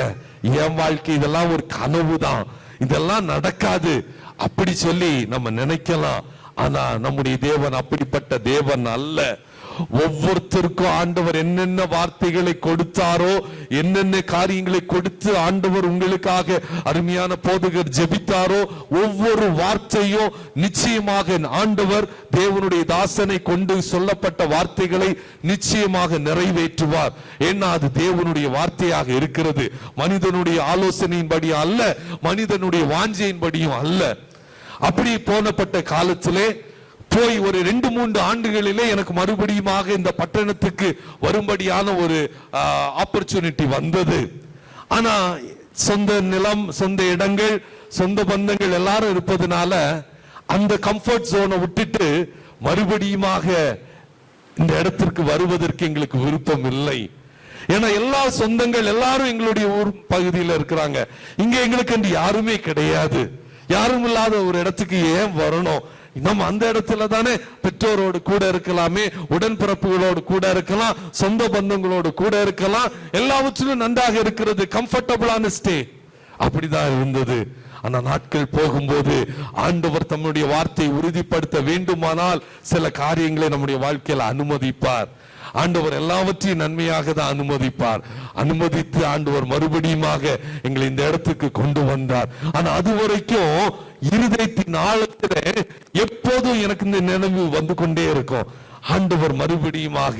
[SPEAKER 1] என் வாழ்க்கை இதெல்லாம் ஒரு கனவு தான், இதெல்லாம் நடக்காது அப்படி சொல்லி நம்ம நினைக்கலாம். ஆனா நம்முடைய தேவன் அப்படிப்பட்ட தேவன் அல்ல. ஒவ்வொருத்தருக்கும் ஆண்டவர் என்னென்ன வார்த்தைகளை கொடுத்தாரோ, என்னென்ன காரியங்களை கொடுத்து ஆண்டவர் உங்களுக்காக அருமையான போதகர் ஜெபித்தாரோ, ஒவ்வொரு வார்த்தையும் நிச்சயமாக ஆண்டவர் தேவனுடைய தாசனை கொண்டு சொல்லப்பட்ட வார்த்தைகளை நிச்சயமாக நிறைவேற்றுவார். ஏன்னா அது தேவனுடைய வார்த்தையாக இருக்கிறது, மனிதனுடைய ஆலோசனையின்படி அல்ல, மனிதனுடைய வாஞ்சையின்படியும் அல்ல. அப்படி போனப்பட்ட காலத்திலே போய் ஒரு 2-3 ஆண்டுகளிலே எனக்கு மறுபடியுமாக இந்த பட்டணத்துக்கு வரும்படியான ஒரு ஆப்பர்ச்சுனிட்டி வந்தது. ஆனா சொந்த நிலம், சொந்த இடங்கள், சொந்த பந்தங்கள் எல்லாரும் இருப்பதனால அந்த கம்ஃபர்ட் ஜோனை விட்டுட்டு மறுபடியுமாக இந்த இடத்திற்கு வருவதற்கு எங்களுக்கு விருப்பம் இல்லை. ஏன்னா எல்லா சொந்தங்கள் எல்லாரும் எங்களுடைய ஊர் பகுதியில் இருக்கிறாங்க, இங்க எங்களுக்கு யாருமே கிடையாது. யாரும் இல்லாத ஒரு இடத்துக்கு ஏன் வரணும்? நம்ம அந்த இடத்துல தானே பெற்றோரோடு கூட இருக்கலாமே, உடன்பிறப்புகளோடு கூட இருக்கலாம், சொந்த பந்தங்களோடு கூட இருக்கலாம், எல்லாவற்றிலும் நன்றாக இருக்கிறது, கம்ஃபர்டபுளான ஸ்டே. அப்படிதான் இருந்தது. ஆனா நாட்கள் போகும்போது ஆண்டவர் தம்முடைய வார்த்தையை உறுதிப்படுத்த வேண்டுமானால் சில காரியங்களை நம்முடைய வாழ்க்கையில அனுமதிப்பார். ஆண்டவர் எல்லாவற்றையும் நன்மையாக தான் அனுமதிப்பார். அனுமதித்து ஆண்டவர் மறுபடியுமாக எங்களை இந்த இடத்துக்கு கொண்டு வந்தார். ஆனா அது வரைக்கும் இருதயத்தின் ஆழத்துல எப்போதும் எனக்கு இந்த நினைவு வந்து கொண்டே இருக்கும், ஆண்டவர் மறுபடியுமாக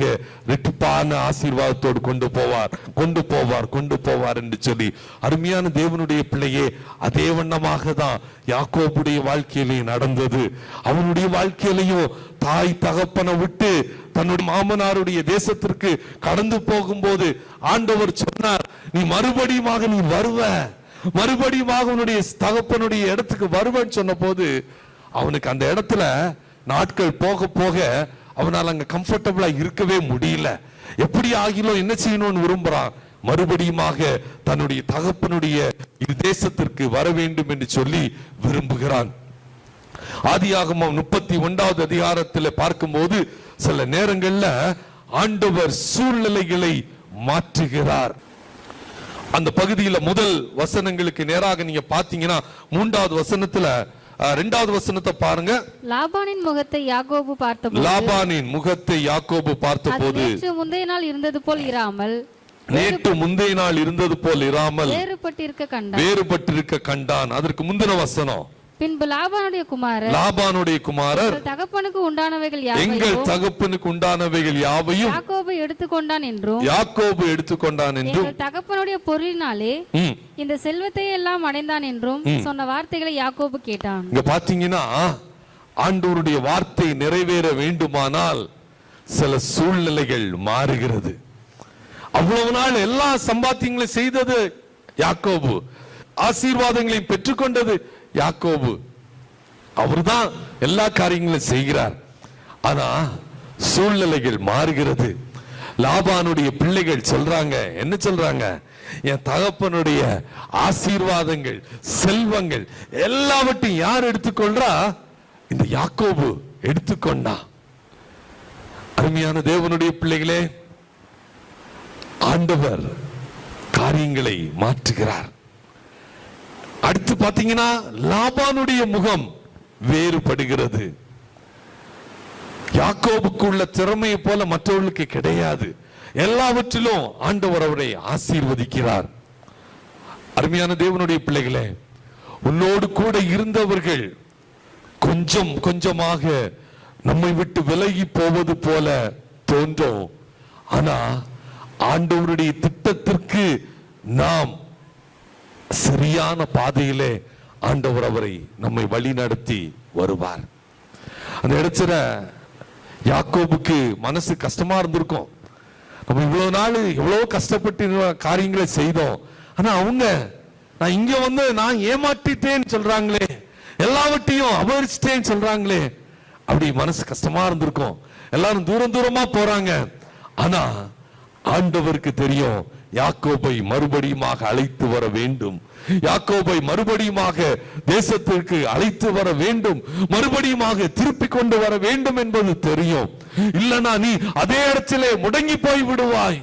[SPEAKER 1] ரெட்டிப்பான ஆசீர்வாதத்தோடு கொண்டு போவார், கொண்டு போவார், கொண்டு போவார் என்று சொல்லி. அருமையான தேவனுடைய பிள்ளையே, அதே வண்ணமாக தான் யாக்கோபுடைய வாழ்க்கையிலே நடந்தது. அவனுடைய வாழ்க்கையிலையும் தாய் தகப்பனை விட்டு தன்னுடைய மாமனாருடைய தேசத்திற்கு கடந்து போகும்போது ஆண்டவர் சொன்னார், நீ மறுபடியுமாக நீ வருவ, மறுபடியுமாக உன்னுடைய தகப்பனுடைய இடத்துக்கு வருவன்னு சொன்ன போது அவனுக்கு அந்த இடத்துல நாட்கள் போக போக அவனால் அங்க கம்ஃபர்டபுளா இருக்கவே முடியல. எப்படி ஆகிலும் என்ன செய்யணும்னு விரும்புறான், மறுபடியுமாக தன்னுடைய தகப்பனுடைய தேசத்திற்கு வர வேண்டும் என்று சொல்லி விரும்புகிறான். ஆதியாகமம் 31வது அதிகாரத்தில் பார்க்கும்போது சில நேரங்கள்ல ஆண்டவர் சூழ்நிலைகளை மாற்றுகிறார். அந்த பகுதியில முதல் வசனங்களுக்கு நேராக நீங்க பாத்தீங்கன்னா 3வது வசனத்துல 2வது வசனத்தை பாருங்க.
[SPEAKER 2] லாபானின் முகத்தை யாக்கோபு பார்த்தபோது,
[SPEAKER 1] லாபானின் முகத்தை யாக்கோபு பார்த்தபோது,
[SPEAKER 2] நேற்று முந்தைய நாள் இருந்தது போல் இராமல்,
[SPEAKER 1] நேற்று முந்தைய நாள் இருந்தது போல் இராமல்
[SPEAKER 2] வேறுபட்டிருக்க
[SPEAKER 1] கண்டான். அதற்கு முந்தின வசனம்,
[SPEAKER 2] பின்பு லாபானுடைய
[SPEAKER 1] குமாரர்
[SPEAKER 2] தகப்பனுக்கு உண்டானவைகள்
[SPEAKER 1] எங்கள் தகப்பனுக்கு உண்டானவைகள் யாவையும்
[SPEAKER 2] யாக்கோபு எடுத்துக்கொண்டான் என்றும் எங்கள் தகப்பனுடைய பொருளினாலே இந்த செல்வத்தை எல்லாம் அடைந்தான் என்றும் சொன்ன வார்த்தைகளை யாக்கோபு கேட்டான்.
[SPEAKER 1] இங்க பாத்தீங்கன்னா ஆண்டவருடைய வார்த்தை நிறைவேற வேண்டுமானால் சில சூழ்நிலைகள் மாறுகிறது. அவ்வளவு நாள் எல்லா சம்பாத்தியங்களையும் செய்தது யாக்கோபு, ஆசீர்வாதங்களையும் பெற்றுக்கொண்டது யாக்கோபு. அவர்தான் எல்லா காரியங்களும் செய்கிறார். ஆனா சூழ்நிலைகள் மாறுகிறது. லாபானுடைய பிள்ளைகள் சொல்றாங்க, என்ன சொல்றாங்க? என் தகப்பனுடைய ஆசீர்வாதங்கள், செல்வங்கள் எல்லாவற்றையும் யார் எடுத்துக்கொள்றா? இந்த யாக்கோபு எடுத்துக்கொண்டா. அருமையான தேவனுடைய பிள்ளைகளே, ஆண்டவர் காரியங்களை மாற்றுகிறார். அடுத்து பாத்தீங்கன்னா லாபானுடைய முகம் வேறுபடுகிறது. யாக்கோபுக்கு உள்ள திறமையை போல மற்றவர்களுக்கு கிடையாது. எல்லாவற்றிலும் ஆண்டவர் அவரை ஆசீர்வதிக்கிறார். அருமையான தேவனுடைய பிள்ளைகளே, உன்னோடு கூட இருந்தவர்கள் கொஞ்சம் கொஞ்சமாக நம்மை விட்டு விலகி போவது போல தோன்றும். ஆனா ஆண்டவருடைய திட்டத்திற்கு நாம் சரியான பாதையிலே ஆண்டவர் அவரை நம்மை வழி நடத்தி வருவார். அந்த இடத்துல யாக்கோபுக்கு மனசு கஷ்டமா இருந்திருக்கும். நம்ம இவ்வளவு நாள் எவ்வளவு கஷ்டப்பட்டு காரியங்களை செய்தோம். ஆனா அவங்க நான் இங்க வந்து நான் ஏமாற்றிட்டேன்னு சொல்றாங்களே, எல்லாவற்றையும் அபகரிச்சிட்டேன்னு சொல்றாங்களே, அப்படி மனசு கஷ்டமா இருந்திருக்கும். எல்லாரும் தூரம் தூரமா போறாங்க. ஆனா ஆண்டவருக்கு தெரியும் யாக்கோபை மறுபடியுமாக அழைத்து வர வேண்டும், யாக்கோபை மறுபடியுமாக தேசத்திற்கு அழைத்து வர வேண்டும், மறுபடியுமாக திருப்பி கொண்டு வர வேண்டும் என்பது தெரியும். இல்லனா நீ அதே இடத்திலே முடங்கி போய் விடுவாய்.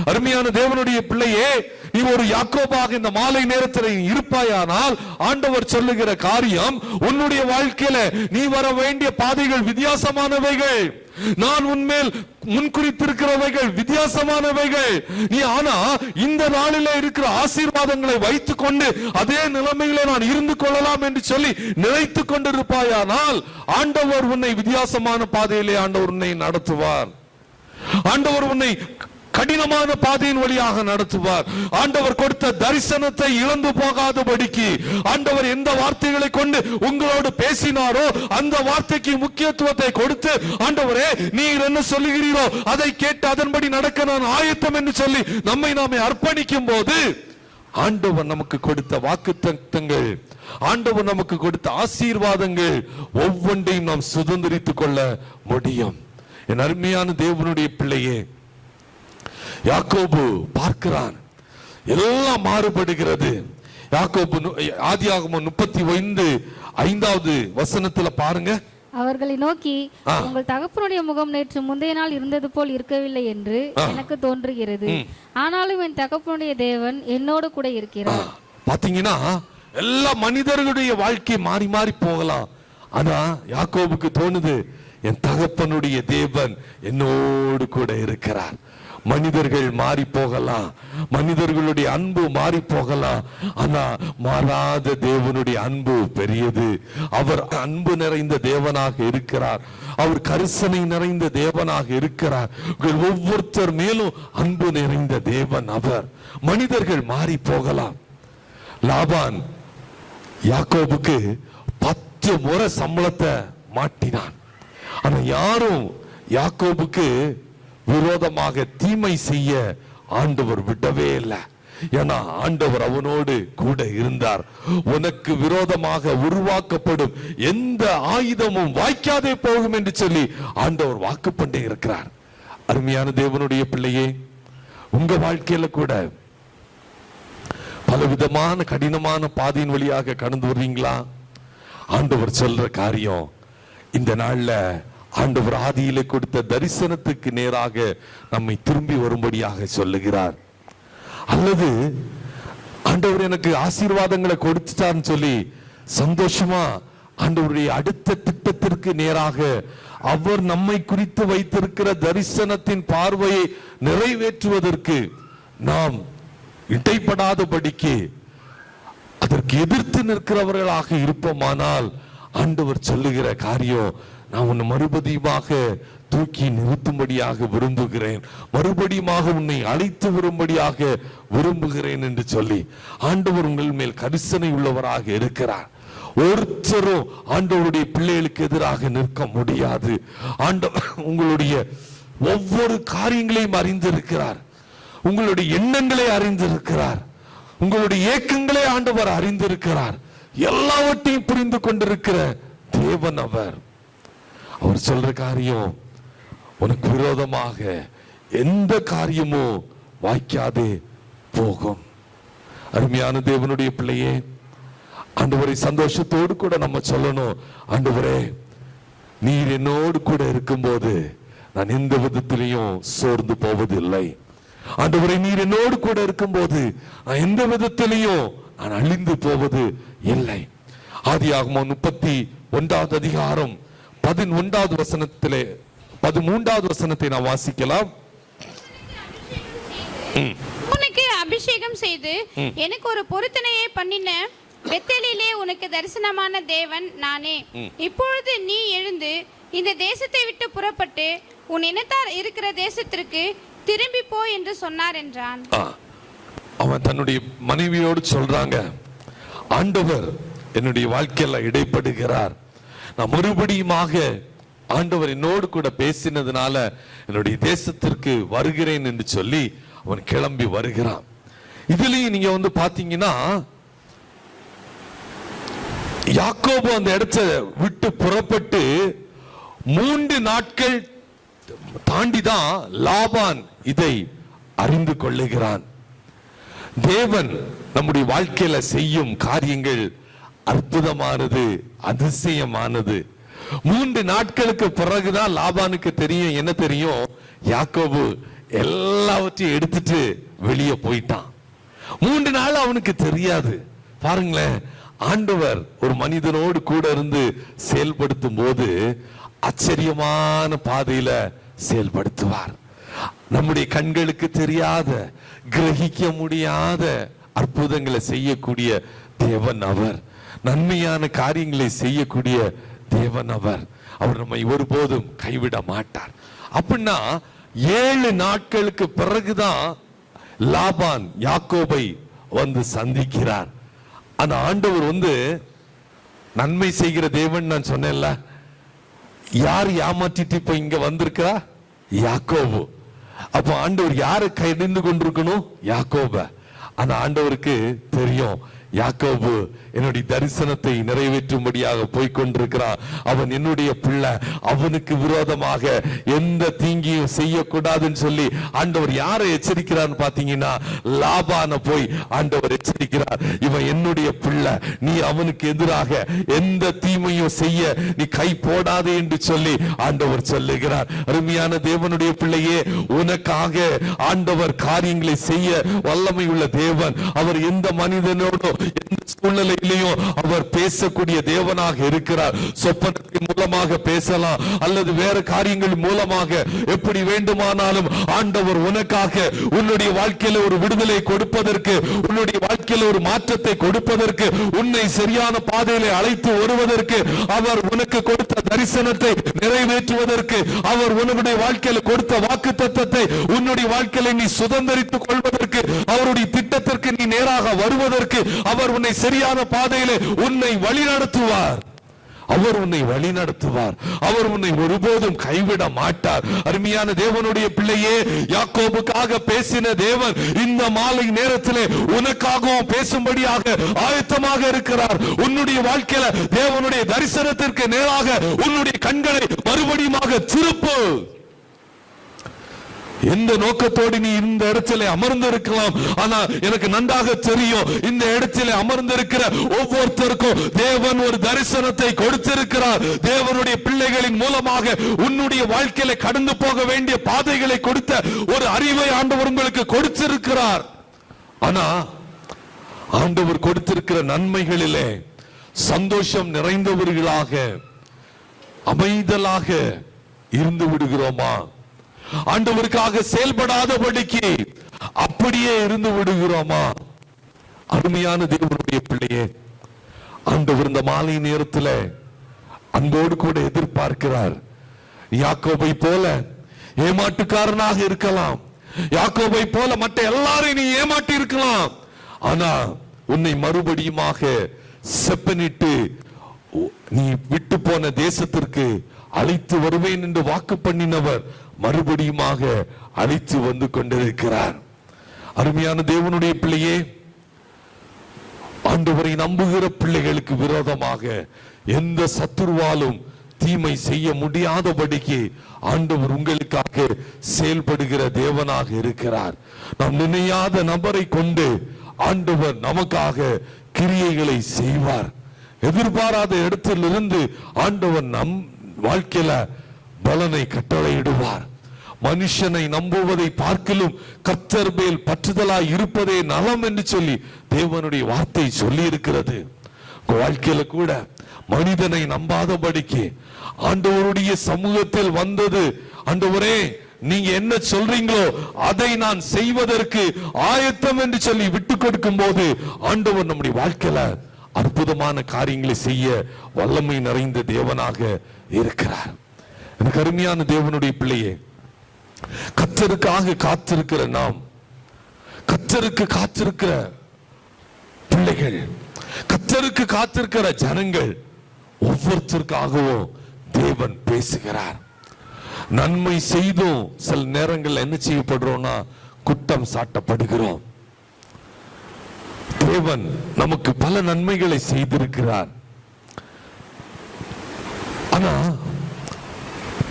[SPEAKER 1] அருமையான தேவனுடைய பிள்ளையே, நீ ஒரு யாக்கோபாக இந்த மாலை நேரத்தில் இருப்பாயானால் ஆண்டவர் சொல்லுகிற காரியம், உன்னுடைய வாழ்க்கையில நீ வர வேண்டிய பாதைகள் வித்தியாசமானவைகள், நான் உன்மேல் முன்குறித்திருக்கிறவைகள் வித்தியாசமானவைகள். நீ ஆனா இந்த நாளிலே இருக்கிற ஆசீர்வாதங்களை வைத்துக் கொண்டு அதே நிலைமையில நான் இருந்து கொள்ளலாம் என்று சொல்லி நினைத்து கொண்டிருப்பாயானால் ஆண்டவர் உன்னை வித்தியாசமான பாதையிலே ஆண்டவர் உன்னை நடத்துவார். ஆண்டவர் உன்னை கடினமான பாதையின் வழியாக நடத்துவார். ஆண்டவர் கொடுத்த தரிசனத்தை இழந்து போகாதபடிக்கு ஆண்டவர் எந்த வார்த்தைகளை கொண்டு உங்களோடு பேசினாரோ அந்த வார்த்தைக்கு முக்கியத்துவத்தை கொடுத்து, ஆண்டவரே நீர் என்ன சொல்லுகிறீரோ அதை கேட்டு அதன்படி நடக்க நான் ஆயத்தம் என்று சொல்லி நம்மை நாமே அர்ப்பணிக்கும் போது ஆண்டவர் நமக்கு கொடுத்த வாக்குத்தத்தங்கள், ஆண்டவர் நமக்கு கொடுத்த ஆசீர்வாதங்கள் ஒவ்வொன்றையும் நாம் சுதந்திரித்துக் கொள்ள முடியும். என் அருமையான தேவனுடைய பிள்ளையே, யாக்கோபு பார்க்கிறான், எல்லாம் மாறுபடுகிறது. யாக்கோபு ஆதியாகமம் 35:5 வசனத்துல பாருங்க.
[SPEAKER 2] அவர்களை நோக்கி, உங்கள் தகப்பனுடைய முகம் நேற்று முந்தைய நாள் இருந்தது போல் இருக்கவில்லை என்று எனக்கு தோன்றுகிறது, ஆனாலும் என் தகப்பனுடைய தேவன் என்னோடு கூட இருக்கிறார்.
[SPEAKER 1] பாத்தீங்கன்னா எல்லா மனிதர்களுடைய வாழ்க்கை மாறி மாறி போகலாம். ஆனா யாக்கோபுக்கு தோணுது, என் தகப்பனுடைய தேவன் என்னோடு கூட இருக்கிறார். மனிதர்கள் மாறி போகலாம், மனிதர்களுடைய அன்பு மாறி போகலாம், ஆனா மாறாத தேவனுடைய அன்பு பெரியது. அவர் அன்பு நிறைந்த தேவனாக இருக்கிறார், அவர் கரிசனை நிறைந்த தேவனாக இருக்கிறார். ஒவ்வொருத்தர் மேலும் அன்பு நிறைந்த தேவன் அவர். மனிதர்கள் மாறி போகலாம். லாபான் யாக்கோபுக்கு 10 முறை சம்பளத்தை மாட்டினான். ஆனா யாரும் யாக்கோபுக்கு விரோதமாக தீமை செய்ய ஆண்டவர் விடவே இல்லை. ஏன்னா ஆண்டவர் அவனோடு கூட இருந்தார். உனக்கு விரோதமாக உருவாக்கப்படும் எந்த ஆயுதமும் வாய்க்காதே போகும் என்று சொல்லி ஆண்டவர் வாக்கு பண்ணி இருக்கிறார். அருமையான தேவனுடைய பிள்ளையே, உங்க வாழ்க்கையில கூட பலவிதமான கடினமான பாதையின் வழியாக கடந்து வர்றீங்களா? ஆண்டவர் சொல்ற காரியம், இந்த நாள்ல ஆண்டவர் ஆதியிலே கொடுத்த தரிசனத்துக்கு நேராக நம்மை திரும்பி வரும்படியாக சொல்லுகிறார். அல்லது ஆண்டவர் எனக்கு ஆசீர்வாதங்களை கொடுத்துட்டான்னு சொல்லி சந்தோஷமா ஆண்டவருடைய அடுத்த திட்டத்திற்கு நேராக அவர் நம்மை குறித்து வைத்திருக்கிற தரிசனத்தின் பார்வையை நிறைவேற்றுவதற்கு நாம் இடைப்படாதபடிக்கு அதற்கு எதிர்த்து நிற்கிறவர்களாக இருப்போமானால் ஆண்டவர் சொல்லுகிற காரியம், நான் உன்னை மறுபடியுமாக தூக்கி நிறுத்தும்படியாக விரும்புகிறேன், மறுபடியுமாக உன்னை அழைத்து வரும்படியாக விரும்புகிறேன் என்று சொல்லி ஆண்டவர் உங்கள் மேல் கரிசனை உள்ளவராக இருக்கிறார். ஒருத்தரும் ஆண்டவருடைய பிள்ளைகளுக்கு எதிராக நிற்க முடியாது. ஆண்டவர் உங்களுடைய ஒவ்வொரு காரியங்களையும் அறிந்திருக்கிறார், உங்களுடைய எண்ணங்களை அறிந்திருக்கிறார், உங்களுடைய ஏக்கங்களை ஆண்டவர் அறிந்திருக்கிறார். எல்லாவற்றையும் புரிந்து கொண்டிருக்கிற தேவன் அவர். அவர் சொல்ற காரியம், உனக்கு விரோதமாக எந்த காரியமும் வாய்க்காதே போகும். அருமையான தேவனுடைய பிள்ளையே, ஆண்டவரை சந்தோஷத்தோடு கூட நம்ம சொல்லணும், ஆண்டவரே நீர் என்னோடு கூட இருக்கும்போது நான் எந்த விதத்திலையும் சோர்ந்து போவதில்லை. ஆண்டவரை நீர் என்னோடு கூட இருக்கும்போது நான் எந்த விதத்திலையும் நான் அழிந்து போவது இல்லை. ஆதியாகமம் 31வது அதிகாரம் 11வது வசனத்திலே 13வது வசனத்தை நான் வாசிக்கலாம்.
[SPEAKER 3] உனக்கு அபிஷேகம் செய்து எனக்கு ஒரு பொருத்தனையை பண்ணின பெத்தேலிலே உனக்கு தரிசனமான தேவன் நானே. இப்பொழுது நீ எழுந்து இந்த தேசத்தை விட்டு புறப்பட்டு உன் இனத்தார் இருக்கிற தேசத்திற்கு திரும்பி போ என்று சொன்னார் என்றான்.
[SPEAKER 1] அவன் தன்னுடைய மனைவியோடு சொல்றாங்க, ஆண்டவர் என்னுடைய வாழ்க்கையில இடைப்படுகிறார், நான் மறுபடியுமாக ஆண்டவர் என்னோடு கூட பேசினதுனால என்னுடைய தேசத்திற்கு வருகிறேன் என்று சொல்லி அவன் கிளம்பி வருகிறான். இதுலயும் நீங்க பாத்தீங்கன்னா, யாக்கோபு அந்த இடத்தை விட்டு புறப்பட்டு 3 நாட்கள் தாண்டிதான் லாபான் இதை அறிந்து கொள்ளுகிறான். தேவன் நம்முடைய வாழ்க்கையில செய்யும் காரியங்கள் அற்புதமானது, அதிசயமானது. 3 நாட்களுக்கு பிறகுதான் லாபானுக்கு தெரியும், என்ன தெரியும், யாக்கோபு எல்லாவற்றையும் எடுத்துட்டு வெளியே போயிட்டான். 3 நாள் அவனுக்கு தெரியாது. பாருங்களேன், ஆண்டவர் ஒரு மனிதனோடு கூட இருந்து செயல்படுத்தும் போது ஆச்சரியமான பாதையில செயல்படுத்துவார். நம்முடைய கண்களுக்கு தெரியாத, கிரகிக்க முடியாத அற்புதங்களை செய்யக்கூடிய தேவன் அவர். நன்மையான காரியங்களை செய்யக்கூடிய தேவன் அவர். அவர் நம்மை ஒருபோதும் கைவிட மாட்டார். அப்படின்னா 7 நாட்களுக்கு பிறகுதான் லாபான் யாக்கோபை வந்து சந்திக்கிறார். அந்த ஆண்டவர் நன்மை செய்கிற தேவன் நான் சொன்னேன்ல, யார் ஏமாற்றிட்டு இப்ப இங்க வந்திருக்கிறா, யாக்கோபு. அப்ப ஆண்டவர் யாரை கைது கொண்டிருக்கணும், யாக்கோப. அந்த ஆண்டவருக்கு தெரியும், யாக்கோபு என்னுடைய தரிசனத்தை நிறைவேற்றும்படியாக போய்கொண்டிருக்கிறான், அவன் என்னுடைய பிள்ளை, அவனுக்கு விரோதமாக எந்த தீங்கியும் செய்யக்கூடாதுன்னு சொல்லி ஆண்டவர் யாரை எச்சரிக்கிறான்னு பாத்தீங்கன்னா, லாபான போய் ஆண்டவர் எச்சரிக்கிறார், இவன் என்னுடைய பிள்ளை, நீ அவனுக்கு எதிராக எந்த தீமையும் செய்ய நீ கை போடாதே என்று சொல்லி ஆண்டவர் சொல்லுகிறார். அருமையான தேவனுடைய பிள்ளையே, உனக்காக ஆண்டவர் காரியங்களை செய்ய வல்லமை உள்ள தேவன். அவர் எந்த மனிதனோடும் எந்த சூழ்நிலையிலையும் அவர் பேசக்கூடிய தேவனாக இருக்கிறார். சொப்பனத்தின் மூலமாக பேசலாம், அல்லது வேற காரியங்கள் மூலமாக எப்படி வேண்டுமானாலும் ஆண்டவர் உனக்காக உன்னுடைய வாழ்க்கையில ஒரு விடுதலை கொடுப்பதற்கு, உன்னுடைய வாழ்க்கையில ஒரு மாற்றத்தை கொடுப்பதற்கு, உன்னை சரியான பாதையில அழைத்து வருவதற்கு, அவர் உனக்கு கொடுத்த தரிசனத்தை நிறைவேற்றுவதற்கு, அவர் உன்னுடைய வாழ்க்கையில கொடுத்த வாக்குத்தத்தத்தை உன்னுடைய வாழ்க்கையில நீ சுதந்திரித்துக் கொள்வதற்கு, அவருடைய திட்டத்திற்கு நீ நேராக வருவதற்கு, அவர் உன்னை சரியான பாதையிலே உன்னை வழி நடத்துவார். அவர் உன்னை வழி நடத்துவார். அவர் உன்னை ஒருபோதும் கைவிட மாட்டார். அருமையான தேவனுடைய பிள்ளையே, யாக்கோபுக்காக பேசின தேவன் இந்த மாலை நேரத்திலே உனக்காகவும் பேசும்படியாக ஆயத்தமாக இருக்கிறார். உன்னுடைய வாழ்க்கையில தேவனுடைய தரிசனத்திற்கு நேராக உன்னுடைய கண்களை மறுபடியும் திருப்பு. எந்த நோக்கத்தோடு நீ இந்த இடத்துல அமர்ந்திருக்கலாம், ஆனா எனக்கு நன்றாக தெரியும், இந்த இடத்துல அமர்ந்திருக்கிற ஒவ்வொருத்தருக்கும் தேவன் ஒரு தரிசனத்தை கொடுத்திருக்கிறார். தேவனுடைய பிள்ளைகளின் மூலமாக உன்னுடைய வாழ்க்கையில கடந்து போக வேண்டிய பாதைகளை கொடுத்த ஒரு அறிவை ஆண்டவர் உங்களுக்கு கொடுத்திருக்கிறார். ஆனா ஆண்டவர் கொடுத்திருக்கிற நன்மைகளிலே சந்தோஷம் நிறைந்தவர்களாக அமைதலாக இருந்து விடுகிறோமா? ஆண்டவருக்காக செயல்படாதபடிக்கு அப்படியே இருந்து விடுகிறோமா? அருமையான தேவனுடைய பிள்ளையே, ஆண்டவர் இந்த மாலை நேரத்தில் அன்போடு கூட எதிர்பார்க்கிறார். யாக்கோபை போல ஏமாட்டுக்காரனாக இருக்கலாம், யாக்கோபை போல மற்ற எல்லாரையும் நீ ஏமாட்டி இருக்கலாம், ஆனா உன்னை மறுபடியுமாக செப்பனிட்டு நீ விட்டு போன தேசத்திற்கு அழைத்து வருவேன் என்று வாக்கு பண்ணினவர் மறுபடியுமாக அழைத்து வந்து கொண்டிருக்கிறார். அருமையான தேவனுடைய பிள்ளையே, ஆண்டவரை நம்புகிற பிள்ளைகளுக்கு விரோதமாக எந்த சத்துருவாலும் தீமை செய்ய முடியாதபடிக்கு ஆண்டவர் உங்களுக்காக செயல்படுகிற தேவனாக இருக்கிறார். நாம் நினையாத நபரை கொண்டு ஆண்டவர் நமக்காக கிரியைகளை செய்வார். எதிர்பாராத இடத்திலிருந்து ஆண்டவர் நம் வாழ்க்கையில பலனை கட்டளையிடுவார். மனுஷனை நம்புவதை பார்க்கிலும் கர்த்தர் மேல் பற்றுதலாய் இருப்பதே நலம் என்று சொல்லி தேவனுடைய வார்த்தை சொல்லி இருக்கிறது. வாழ்க்கையில கூட மனிதனை நம்பாதபடிக்கு ஆண்டவருடைய சமூகத்தில் வந்தது, ஆண்டவரே நீங்க என்ன சொல்றீங்களோ அதை நான் செய்வதற்கு ஆயத்தம் என்று சொல்லி விட்டு கொடுக்கும் போது ஆண்டவர் நம்முடைய வாழ்க்கையில அற்புதமான காரியங்களை செய்ய வல்லமை நிறைந்த தேவனாக இருக்கிறார். எனக்கு அருமையான தேவனுடைய பிள்ளையே, கர்த்தருக்காக காத்திருக்கிற நாம், கர்த்தருக்கு காத்திருக்கிற பிள்ளைகள், கர்த்தருக்கு காத்திருக்கிற ஜனங்கள் ஒவ்வொருத்தருக்காகவும் தேவன் பேசுகிறார். நன்மை செய்தும் சில நேரங்கள் என்ன செய்யப்படுறோம்னா குற்றம் சாட்டப்படுகிறோம். தேவன் நமக்கு பல நன்மைகளை செய்திருக்கிறார். ஆனா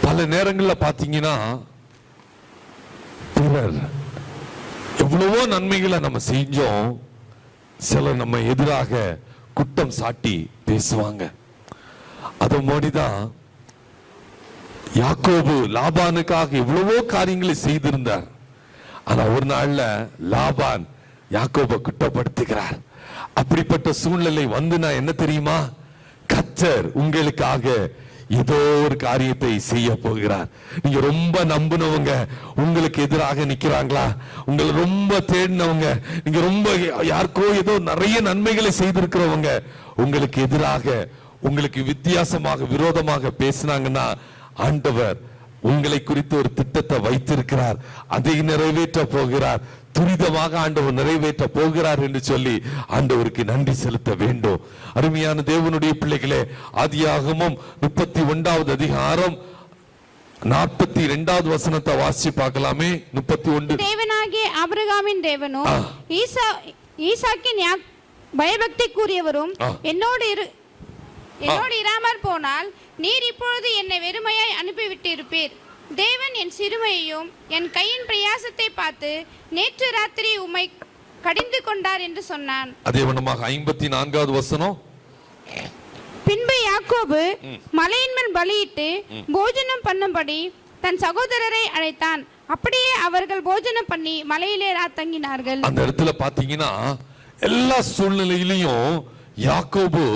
[SPEAKER 1] பல நேரங்கள்ல பாத்தீங்கன்னா பிறர் எவ்வளவோ நன்மைகளை நம்ம செஞ்சோம், சிலர் நம்ம எதிராக குற்றம் சாட்டி பேசுவாங்க. அது மாதிரிதான் யாக்கோபு லாபானுக்காக எவ்வளவோ காரியங்களை செய்திருந்தார். ஆனா ஒரு நாள்ல லாபான் யாக்கோபை குற்றப்படுத்துகிறார். அப்படிப்பட்ட சூழ்நிலை வந்து நான் என்ன தெரியுமா, கர்த்தர் உங்களுக்காக ஏதோ ஒரு காரியத்தை செய்ய போகிறார். நீங்க ரொம்ப நம்பினவங்க உங்களுக்கு எதிராக நிக்கிறாங்களா, உங்களை ரொம்ப தேடினவங்க, நீங்க ரொம்ப யாருக்கோ ஏதோ நிறைய நன்மைகளை செய்திருக்கிறவங்க உங்களுக்கு எதிராக உங்களுக்கு வித்தியாசமாக விரோதமாக பேசினாங்கன்னா ஆண்டவர் உங்களை குறித்து ஒரு திட்டத்தை வைத்திருக்கிறார், அதை நிறைவேற்ற போகிறார், துரிதமாக ஆண்டவர் நிறைவேற்ற போகிறார் என்று சொல்லி ஆண்டவருக்கு நன்றி செலுத்த வேண்டும். அருமையான தேவனுடைய பிள்ளைகளே, ஆதியாகமம் 31வது அதிகாரம் 42வது வசனத்தை வாசி பார்க்கலாமே. 31.
[SPEAKER 3] தேவனாகிய ஆபிரகாமின் தேவனும் ஈசாக்கின் பயபக்தி கூறியவரும் என்னோடு இராமற் போனால் நீர் இப்பொழுது என்னை வெறுமையாய் அனுப்பிவிட்டு இருப்பீர். தேவன் என் சிறுமையையும் என் கையின் பிரயாசத்தை பார்த்து நேற்று ராத்திரி உம்மை கடிந்து கொண்டார் என்று சொன்னான்.
[SPEAKER 1] அதே வண்ணமாக 54வது வசனம்.
[SPEAKER 3] பின்பு யாக்கோபு மலையின் மேல் பலியிட்டு போஜனம் பண்ணும்படி தன் சகோதரரை அழைத்தான். அப்படியே அவர்கள் போஜனம் பண்ணி மலையிலே ராத்தங்கினார்கள்.
[SPEAKER 1] அந்த இடத்துல பாத்தீங்கன்னா எல்லா சூழ்நிலையிலையும் யாக்கோபு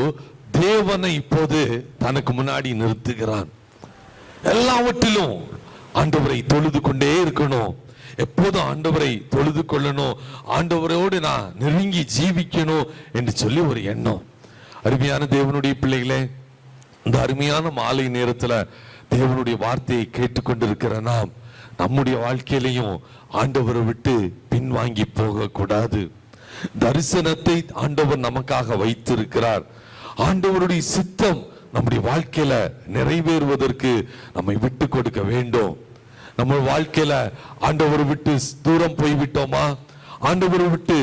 [SPEAKER 1] தேவனை இப்போது தனக்கு முன்னாடி நிறுத்துகிறான். எல்லாவற்றிலும் ஆண்டவரை தொழுது கொண்டே இருக்கணும், எப்போதும் ஆண்டவரை தொழுது கொள்ளணும், ஆண்டவரோடு நான் நெருங்கி ஜீவிக்கணும் என்று சொல்லி ஒரு எண்ணம். அருமையான தேவனுடைய பிள்ளைகளே, இந்த அருமையான மாலை நேரத்துல தேவனுடைய வார்த்தையை கேட்டுக்கொண்டிருக்கிற நாம் நம்முடைய வாழ்க்கையிலையும் ஆண்டவரை விட்டு பின்வாங்கி போக கூடாது. தரிசனத்தை ஆண்டவர் நமக்காக வைத்திருக்கிறார். ஆண்டவருடைய சித்தம் நம்முடைய வாழ்க்கையில நிறைவேறுவதற்கு நம்மை விட்டு கொடுக்க வேண்டும். நம்ம வாழ்க்கையில ஆண்டவரை விட்டு தூரம் போய்விட்டோமா, ஆண்டவரை விட்டு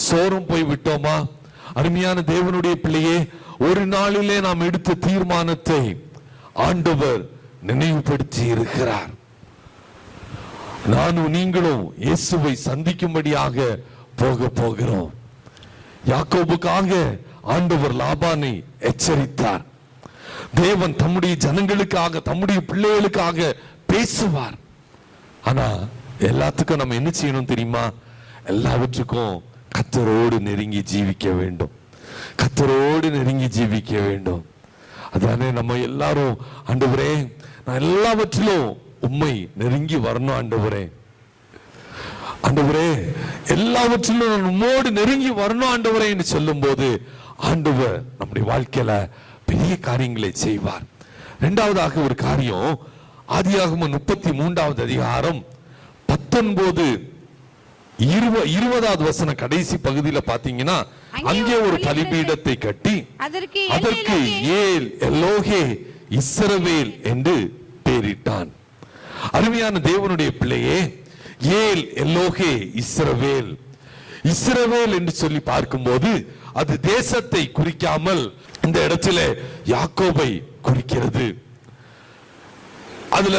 [SPEAKER 1] சோரம் போய்விட்டோமா? அருமையான தேவனுடைய பிள்ளையே, ஒரு நாளிலே நாம் எடுத்த தீர்மானத்தை ஆண்டவர் நினைவுபடுத்தி இருக்கிறார். நானும் நீங்களும் இயேசுவை சந்திக்கும்படியாக போகிறோம். யாக்கோபுக்காக ஆண்டவர் லாபானை எச்சரித்தார். தேவன் தம்முடைய ஜனங்களுக்காக தம்முடைய பிள்ளைகளுக்காக பேசுவார். ஆனா எல்லாத்துக்கும் நம்ம என்ன செய்யணும் தெரியுமா? எல்லாவற்றுக்கும் கர்த்தரோடு நெருங்கி ஜீவிக்க வேண்டும். கர்த்தரோடு நெருங்கி ஜீவிக்க வேண்டும். அதானே நம்ம எல்லாரும், ஆண்டவரே நான் எல்லாவற்றிலும் உம்மை நெருங்கி வரணும் ஆண்டவரே, ஆண்டவரே எல்லாவற்றிலும் நான் உம்மோடு நெருங்கி வரணும் ஆண்டவரே என்று சொல்லும் போது ஆண்டவர் நம்முடைய வாழ்க்கையில பெரிய காரியங்களை செய்வார். இரண்டாவதாக ஒரு காரியம், ஆதியாகமம் 33வது அதிகாரம் 19-20வது வசனம் கடைசி பகுதியில பாத்தீங்கன்னா, அங்கே ஒரு பலிபீடத்தை கட்டி அதற்கு ஏல் எலோஹே இஸ்ரவேல் என்று பெயரிட்டான். அருமையான தேவனுடைய பிள்ளையே, ஏல் எலோஹே இஸ்ரவேல், இஸ்ரவேல் என்று சொல்லி பார்க்கும்போது அது தேசத்தை குறிக்காமல் இந்த இடத்துல யாக்கோபை குறிக்கிறது. அதுல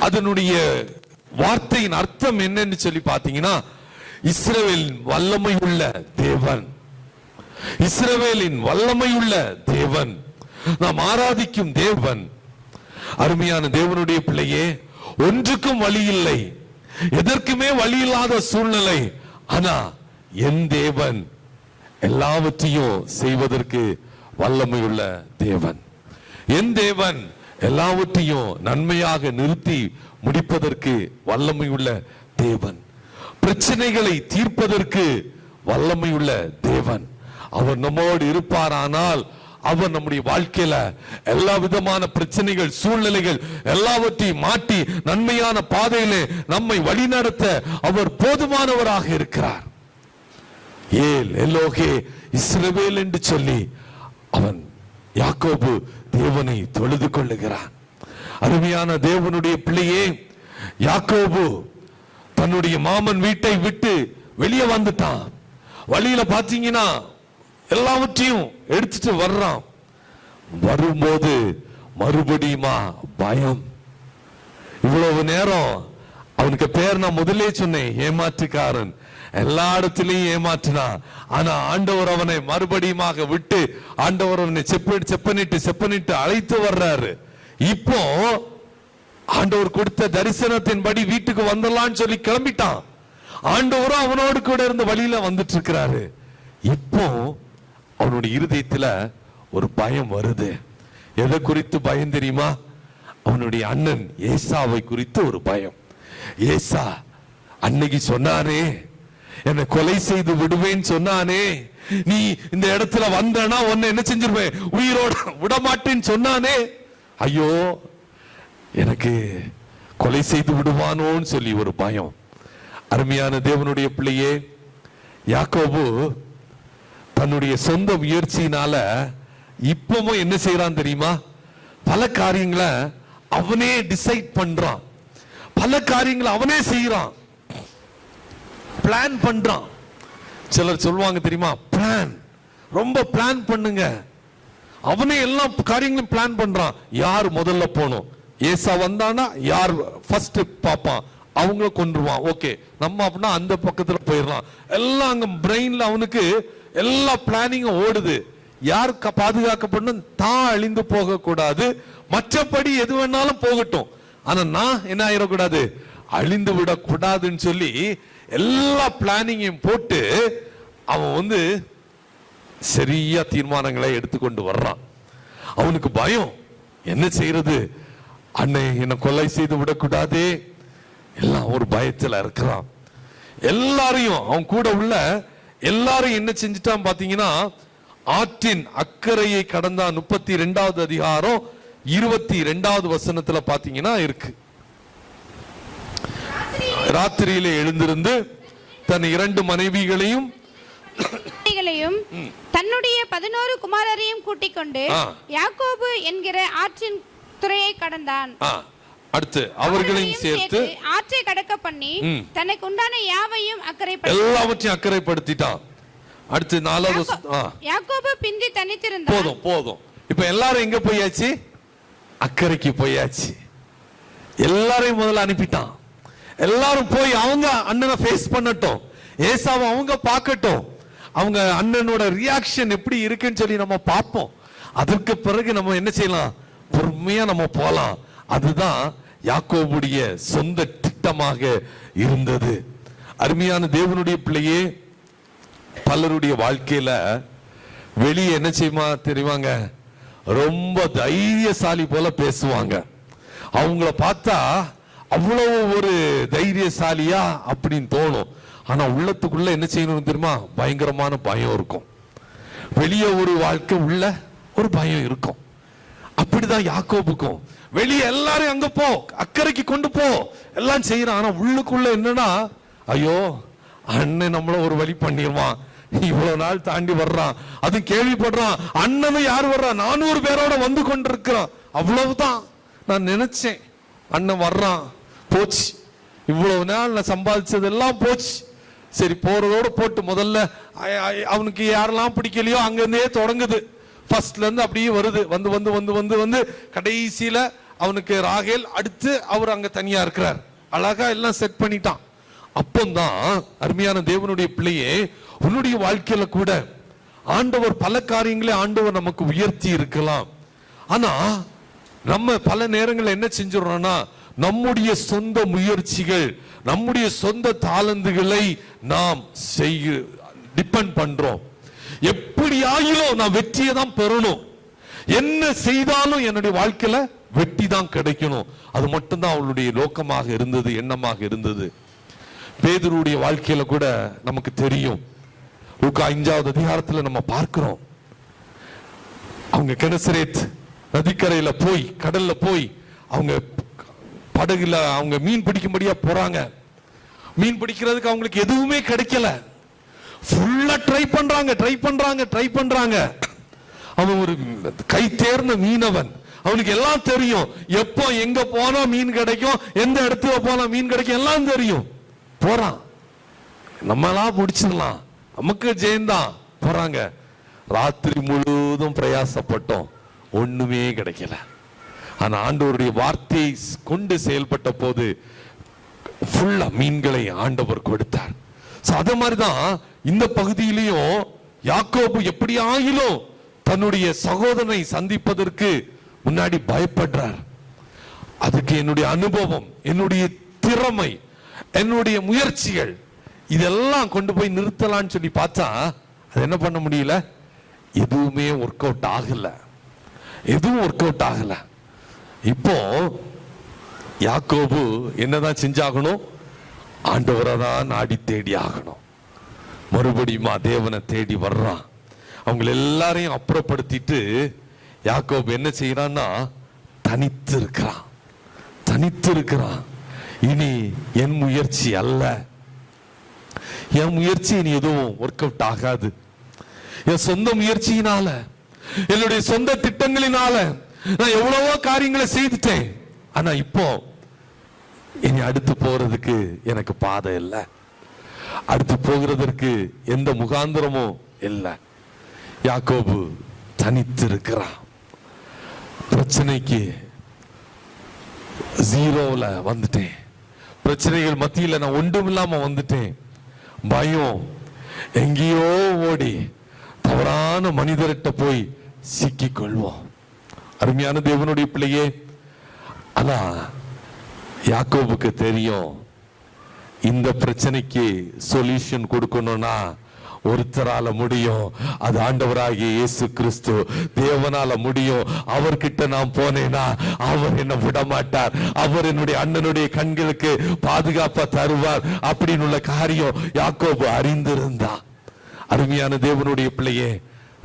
[SPEAKER 1] அதனுடைய வார்த்தையின் அர்த்தம் என்னன்னு சொல்லி பாத்தீங்கன்னா, இஸ்ரவேலின் வல்லமை உள்ள தேவன், இஸ்ரவேலின் வல்லமை உள்ள தேவன், நாம் ஆராதிக்கும் தேவன். அருமையான தேவனுடைய பிள்ளையே, ஒன்றுக்கும் வழி இல்லை, எதற்குமே வழி இல்லாத சூழ்நிலை. ஆனா என் தேவன் எல்லாவற்றையும் செய்வதற்கு வல்லமை உள்ள தேவன். என் தேவன் எல்லாவற்றையும் நன்மையாக நிறுத்தி முடிப்பதற்கு வல்லமை உள்ள தேவன். பிரச்சனைகளை தீர்ப்பதற்கு வல்லமை உள்ள தேவன். அவர் நம்மோடு இருப்பாரானால் அவர் நம்முடைய வாழ்க்கையில எல்லா விதமான பிரச்சனைகள், சூழ்நிலைகள் எல்லாவற்றையும் மாற்றி நன்மையான பாதையிலே நம்மை வழிநடத்த அவர் போதுமானவராக இருக்கிறார். ஏல் எலோஹே இஸ்ரவேல் என்று சொல்லி அவன் யாக்கோபு தேவனை தொழுது கொள்ளுகிறான். அருமையான தேவனுடைய பிள்ளையே, யாக்கோபு தன்னுடைய மாமன் வீட்டை விட்டு வெளியே வந்துட்டான். வழியில பாத்தீங்கன்னா எல்லாவற்றையும் எடுத்துட்டு வர்றான். வரும்போது மறுபடியுமா பயம். இவ்வளவு நேரம் அவனுக்கு பேர் நான் முதலே சொன்னேன், ஏமாற்றுக்காரன். எல்லா இடத்திலையும் ஏமாற்றினான். ஆனா ஆண்டவர் அவனை மறுபடியுமாக விட்டு, ஆண்டவர் அவனை செப்பனிட்டு அழைத்து வர்றாரு. இப்போ ஆண்டவர் கொடுத்த தரிசனத்தின்படி வீட்டுக்கு வந்துடலான்னு சொல்லி கிளம்பிட்டான். ஆண்டவரும் அவனோடு கூட இருந்த வழியில வந்துட்டு இருக்கிறாரு. இப்போ அவனுடைய இருதயத்துல ஒரு பயம் வருது. எதை குறித்து பயம் தெரியுமா? அவனுடைய அண்ணன் ஏசாவை குறித்து ஒரு பயம். ஏசா அன்னைக்கு சொன்னானே, என்னை கொலை செய்து விடுவேன்னு சொன்னானே, நீ இந்த இடத்துல வந்தனா உன்னை என்ன செஞ்சிருவேன், உயிரோட விடமாட்டேன்னு சொன்னானே, ஐயோ எனக்கு கொலை செய்து விடுவானோன்னு சொல்லி ஒரு பயம். அருமையான தேவனுடைய பிள்ளையே, யாக்கோபு தன்னுடைய சொந்த முயற்சியினால இப்பவும் என்ன செய்யறான் தெரியுமா? பல காரியங்களை அவனே டிசைட் பண்றான், பல காரியங்களை அவனே செய்யறான், பிளான் பண்றான். சிலர் சொல்லுவாங்க தெரியுமா, பிளான், ரொம்ப பிளான் பண்ணுங்க. அவனே எல்லா காரியங்களும் பிளான் பண்றான். யார் முதல்ல போகணும், ஏசா வந்தானா யார் ஃபர்ஸ்ட் பாப்பான், அவங்கள கொன்றுவான். ஓகே, நம்ம அப்படின்னா அந்த பக்கத்துல போயிடலாம். எல்லாம் அங்க பிரெயின்ல அவனுக்கு எல்லா பிளானிங்கும் ஓடுது. யார் பாதுகாக்கப்படணும், தான் அழிந்து போக கூடாது, மற்றபடி எது வேணாலும் போகட்டும், ஆனா நான் என்ன ஆயிடக்கூடாது, அழிந்து விடக்கூடாதுன்னு சொல்லி எல்லா பிளானிங்கையும் போட்டு அவன் சரியா தீர்மானங்களை எடுத்துக்கொண்டு வர்றான். அவனுக்கு பயம், என்ன செய்யறது, அன்னை என்ன கொலை செய்து விடக்கூடாதே, எல்லாம் ஒரு பயத்துல இருக்கிறான். எல்லாரையும் அவன் கூட உள்ள எல்லாரும் என்ன செஞ்சுட்டான் பாத்தீங்கன்னா, ஆற்றின் அக்கறையை கடந்தான். 32வது அதிகாரம் 22வது வசனத்துல பாத்தீங்கன்னா இருக்கு. ராத்திரியிலே எழுந்திருந்து தன் 2 மனைவிகளையும்
[SPEAKER 3] தன்னுடைய 11 குமாரரையும் கூட்டிக் கொண்டு யாக்கோபு என்கிற ஆற்றின் துறையை கடந்தான்.
[SPEAKER 1] அடுத்து அவர்களையும் சேர்த்து
[SPEAKER 3] ஆற்றை கடக்க பண்ணி தனக்கு உண்டான யாவையும்
[SPEAKER 1] எல்லாவற்றையும் அக்கறைப்படுத்திட்டான். அடுத்து 4வது
[SPEAKER 3] யாக்கோபு பிந்தி தனித்திருந்தான்.
[SPEAKER 1] போதும். இப்ப எல்லாரும் எங்க போயாச்சு, அக்கறைக்கு போயாச்சு. எல்லாரையும் முதல்ல அனுப்பிட்டான். எல்லாரும் போய் அவங்க அண்ணனை ஃபேஸ் பண்ணட்டும், ஏசாவை அவங்க பார்க்கட்டும், அவங்க அண்ணனோட ரியாக்ஷன் எப்படி இருக்குன்னு சொல்லி நம்ம பார்ப்போம். அதற்கு பிறகு நம்ம என்ன செய்யலாம், பொறுமையா நம்ம போலாம். அதுதான் யாக்கோபுடைய சொந்த திட்டமாக இருந்தது. அருமையான தேவனுடைய பிள்ளையே, பலருடைய வாழ்க்கையில வெளியே என்ன செய்யுமா தெரியுமாங்க, ரொம்ப தைரியசாலி போல பேசுவாங்க. அவங்கள பார்த்தா அவ்வளவு ஒரு தைரியசாலியா அப்படின்னு தோணும். ஆனா உள்ளத்துக்குள்ள என்ன செய்யணும் தெரியுமா, பயங்கரமான பயம் இருக்கும். வெளியே ஒரு வாழ்க்கை, உள்ள ஒரு பயம் இருக்கும். அப்படிதான் யாக்கோபுக்கும். வெளியே எல்லாரும் அங்க போ, அக்கறைக்கு கொண்டு போ, எல்லாம் செய்யறான். ஆனா உள்ளுக்குள்ள என்னன்னா, ஐயோ அண்ணன் நம்மள ஒரு வழி பண்ணிடுவான், இவ்வளவு நாள் தாண்டி வர்றான், அது கேள்விப்படுறான், அண்ணனும் யார் வர்றான், 400 பேரோட வந்து கொண்டிருக்கிறான். அவ்வளவுதான் நான் நினைச்சேன், அண்ணன் வர்றான், போச்சு, இவ்வளவு நாள் நான் சம்பாதிச்சதெல்லாம் போச்சு. சரி போறதோட போட்டு, முதல்ல அவனுக்கு யாரெல்லாம் பிடிக்கலையோ அங்கிருந்தே தொடங்குது, ஃபர்ஸ்ட்ல இருந்து அப்படியே வருது, வந்து வந்து வந்து வந்து வந்து கடைசியில அவனுக்கு ராகேல், அடுத்து அவர் அங்க தனியா இருக்கிறார். அழகா எல்லாம் செட் பண்ணிட்டான். அப்பந்தான் அருமையான தேவனுடைய பிள்ளையே, உன்னுடைய வாழ்க்கையில கூட ஆண்டவர் பல காரியங்களை ஆண்டவர் நமக்கு உயர்த்தி இருக்கலாம். ஆனா நம்ம பல நேரங்கள் என்ன செஞ்சிடறோம்னா, நம்முடைய சொந்த முயற்சிகள், நம்முடைய சொந்த தாளந்துகளை நாம் டிபெண்ட் பண்றோம். எப்படி ஆகிலும் நான் வெற்றியை தான் பெறணும், என்ன செய்தாலும் என்னுடைய வாழ்க்கையில வெற்றி தான் கிடைக்கணும், அது மட்டும்தான் அவளுடைய நோக்கமாக இருந்தது, எண்ணமாக இருந்தது. பேதுருடைய வாழ்க்கையில கூட நமக்கு தெரியும். லூக்கா 5வது அதிகாரத்துல நம்ம பார்க்கிறோம், அவங்க கெனசரேத் நதிக்கரையில போய், கடல்ல போய், அவங்க படகுல அவங்க மீன் பிடிக்கும்படியா போறாங்க. மீன் பிடிக்கிறதுக்கு அவங்களுக்கு எதுவுமே கிடைக்கல. ஃபுல்லா ட்ரை பண்றாங்க. அவன் ஒரு கை தேர்ந்த மீனவன், அவனுக்கு எல்லாம் தெரியும், எப்போ எங்க போனா மீன் கிடைக்கும், எந்த இடத்துல போனா மீன் கிடைக்கும் எல்லாம் தெரியும். போறான், நம்மளாம் முடிச்சிடலாம், நமக்கு ஜெயந்தான். போறாங்க, ராத்திரி முழுவதும் பிரயாசப்பட்டோம், ஒண்ணுமே கிடைக்கல. ஆனா ஆண்டவருடைய வார்த்தையை கொண்டு செயல்பட்ட போது ஃபுல்லா மீன்களை ஆண்டவர் கொடுத்தார். அதே மாதிரிதான் இந்த பகுதியிலையும் யாக்கோபு எப்படி ஆகிலும் தன்னுடைய சகோதரனை சந்திப்பதற்கு முன்னாடி பயப்படுறார். அதுக்கு என்னுடைய அனுபவம், என்னுடைய திறமை, என்னுடைய முயற்சிகள் இதெல்லாம் கொண்டு போய் நிறுத்தலாம்னு சொல்லி பார்த்தா அது என்ன பண்ண முடியல, எதுவுமே ஒர்க் அவுட் ஆகல. இப்போ யாக்கோபு என்னதான் செஞ்சாகணும், ஆண்டவரை தான் நாடி தேடி ஆகணும். மறுபடியும் தேவனை தேடி வர்றான். அவங்க எல்லாரையும் அப்புறப்படுத்திட்டு யாக்கோபு என்ன செய்யறான்னா, தனித்து இருக்கிறான். இனி என் முயற்சி அல்ல, என் முயற்சி இனி எதுவும் ஒர்க் அவுட் ஆகாது. என் சொந்த முயற்சியினால, என்னுடைய சொந்த திட்டங்களினால நான் எவ்வளவோ காரியங்களை செய்துட்டேன். ஆனா இப்போ இனி அடுத்து போறதுக்கு எனக்கு பாதை இல்லை, அடுத்து போகிறதற்கு எந்த முகாந்திரமும் இல்லை. யாக்கோபு தனித்து இருக்கிறான். பிரச்சனைக்கு ஜீரோல வந்துட்டேன், பிரச்சனைகள் மத்தியில நான் ஒன்றும் இல்லாம வந்துட்டேன். பயம் எங்கேயோ ஓடி தவறான மனிதர்கிட்ட போய் சிக்கிக் கொள்வோம். அருமையான தேவனுடைய பிள்ளையே, ஆனா யாக்கோபுக்கு தெரியும், இந்த பிரச்சனைக்கு சொல்யூஷன் கொடுக்கணும்னா ஒருத்தரால முடியும், அது ஆண்டவராகிய இயேசு கிறிஸ்து, தேவனால முடியும். அவர்கிட்ட நான் போனேனா அவர் என்ன விட மாட்டார், அவர் என்னுடைய அண்ணனுடைய கண்களுக்கு பாதுகாப்பா தருவார் அப்படின்னு உள்ள காரியம் யாக்கோபு அறிந்திருந்தான். அருமையான தேவனுடைய பிள்ளையே,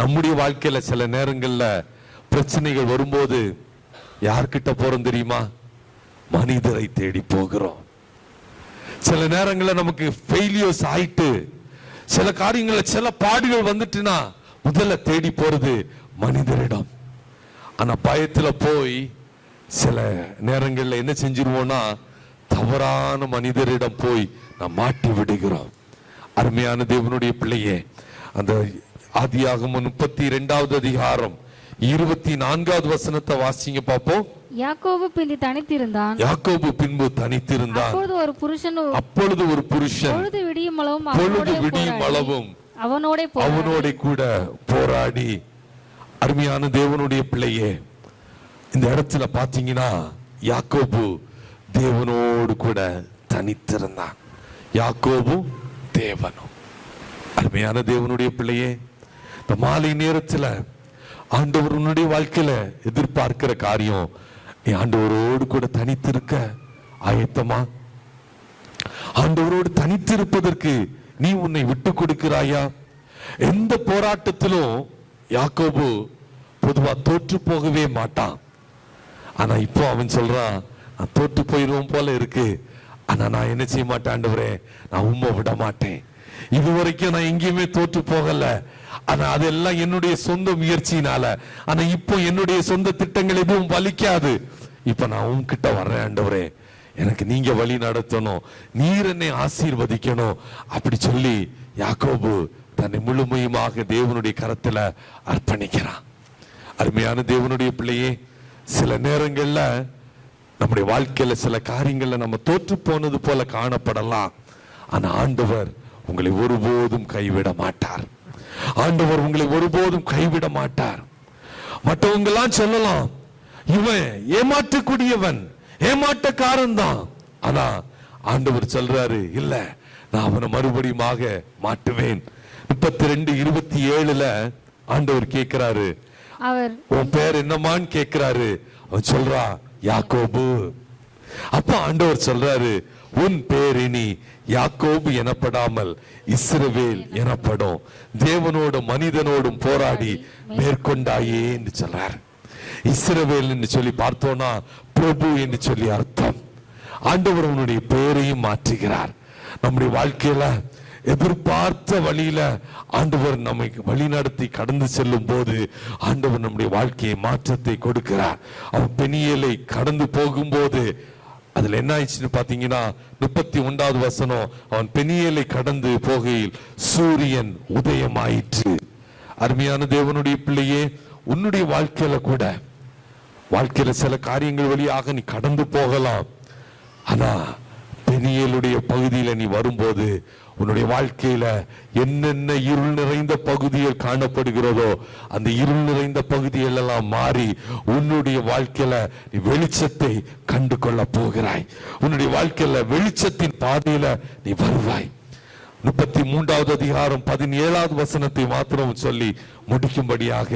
[SPEAKER 1] நம்முடைய வாழ்க்கையில சில நேரங்கள்ல பிரச்சனைகள் வரும்போது யார்கிட்ட போறோம் தெரியுமா, மனிதரை தேடி போகிறோம். சில நேரங்கள்ல நமக்கு ஃபெயிலியர்ஸ் ஆயிட்டு, சில காரியங்கள்ல சில பாடுகள் வந்துட்டுனா முதல்ல தேடி போறது மனிதரிடம். ஆனா பயத்துல போய் சில நேரங்கள்ல என்ன செஞ்சிருவோம்னா, தவறான மனிதரிடம் போய் நாம் மாட்டி விடுகிறோம். அருமையான தேவனுடைய பிள்ளையே, அந்த ஆதியாகமம் 32வது அதிகாரம் 24வது வசனத்தை வாசிங்க பாப்போம்.
[SPEAKER 2] யாக்கோபு பின்பு தனித்திருந்தான். அப்பொழுது ஒரு புருஷன்
[SPEAKER 1] பொழுது விடியும் அளவும் அவனோட கூட போராடி. அருமையான தேவனுடைய பிள்ளையே, இந்த இடத்துல பாத்தீங்கன்னா யாக்கோபு தேவனோடு கூட தனித்திருந்தான். யாக்கோபு தேவனும். அருமையான தேவனுடைய பிள்ளையே, இந்த மாலை நேரத்துல ஆண்டவர் உன்னுடைய வாழ்க்கையில எதிர்பார்க்கிற காரியம், நீ ஆண்டவரோடு கூட தனித்திருக்க ஆயத்தமா? ஆண்டவரோடு தனித்திருப்பதற்கு நீ உன்னை விட்டு கொடுக்கிறாயா? எந்த போராட்டத்திலும் யாக்கோபு பொதுவா தோற்று போகவே மாட்டான். ஆனா இப்போ அவன் சொல்றான், நான் தோற்று போயிடுவோம் போல இருக்கு, ஆனா நான் என்ன செய்ய மாட்டேன் ஆண்டவரே, நான் உம்மை விட மாட்டேன். இதுவரைக்கும் நான் எங்கேயுமே தோற்று போகல, ஆனா அதெல்லாம் என்னுடைய சொந்த முயற்சியினால. ஆனா இப்போ என்னுடைய சொந்த திட்டங்கள் எதுவும் பலிக்காது. இப்ப நான் உன்கிட்ட வர்றேன் ஆண்டவரே, எனக்கு நீங்க வழி நடத்தணும், நீர் என்னை ஆசீர்வதிக்கணும் அப்படி சொல்லி யாக்கோபு தன்னை முழுமையுமாக தேவனுடைய கரத்துல அர்ப்பணிக்கிறான். அருமையான தேவனுடைய பிள்ளையே, சில நேரங்கள்ல நம்முடைய வாழ்க்கையில சில காரியங்கள்ல நம்ம தோற்று போனது போல காணப்படலாம். ஆனா ஆண்டவர் உங்களை ஒருபோதும் கைவிட மாட்டார். ஆண்டவர் உங்களை ஒருபோதும் கைவிட மாட்டார். மற்றவங்க எல்லாம் சொல்லலாம், இவன் ஏமாற்றக்கூடியவன், ஏமாற்றக்காரன் தான். ஆனா ஆண்டவர் சொல்றாரு, இல்ல, நான் அவனை மறுபடியுமாக மாட்டுவேன். 32:27 ஆண்டவர் கேட்கிறாரு,
[SPEAKER 2] அவர்
[SPEAKER 1] உன் பேர் என்னமான்னு கேட்கிறாரு. அவன் சொல்றா, யாக்கோபு. அப்ப ஆண்டவர் சொல்றாரு, உன் பேர் இனி யாக்கோபு எனப்படாமல் இஸ்ரவேல் எனப்படும். தேவனோடும் மனிதனோடும் போராடி மேற்கொண்டாயே என்று சொல்றார். இஸ்ரவேல் என்று சொல்லி பார்த்தோம்னா பிரபு என்று சொல்லி அர்த்தம். ஆண்டவர் உன்னுடைய பெயரையும் மாற்றுகிறார். நம்முடைய வாழ்க்கையில எதிர்பார்த்த வழியில ஆண்டவர் நம்மை வழி நடத்தி கடந்து செல்லும் போது ஆண்டவர் நம்முடைய வாழ்க்கையை மாற்றத்தை கொடுக்கிறார். அவன் பெனியேலை கடந்து போகும்போது அதுல என்ன ஆயிடுச்சுன்னு பாத்தீங்கன்னா 31வது வசனம், அவன் பெனியேலை கடந்து போகையில் சூரியன் உதயமாயிற்று. அருமையான தேவனுடைய பிள்ளையே, உன்னுடைய வாழ்க்கையில கூட வாழ்க்கையில சில காரியங்கள் வழியாக நீ கடந்து போகலாம். ஆனா பெனியேலுடைய பகுதியில நீ வரும்போது உன்னுடைய வாழ்க்கையில என்னென்ன இருள் நிறைந்த பகுதியில் காணப்படுகிறதோ அந்த இருள் நிறைந்த பகுதிகள் எல்லாம் மாறி உன்னுடைய வாழ்க்கையில நீ வெளிச்சத்தை கண்டு கொள்ள போகிறாய். உன்னுடைய வாழ்க்கையில வெளிச்சத்தின் பாதையில நீ வருவாய். 33வது அதிகாரம் 17வது வசனத்தை மாத்திரம் சொல்லி முடிக்கும்படியாக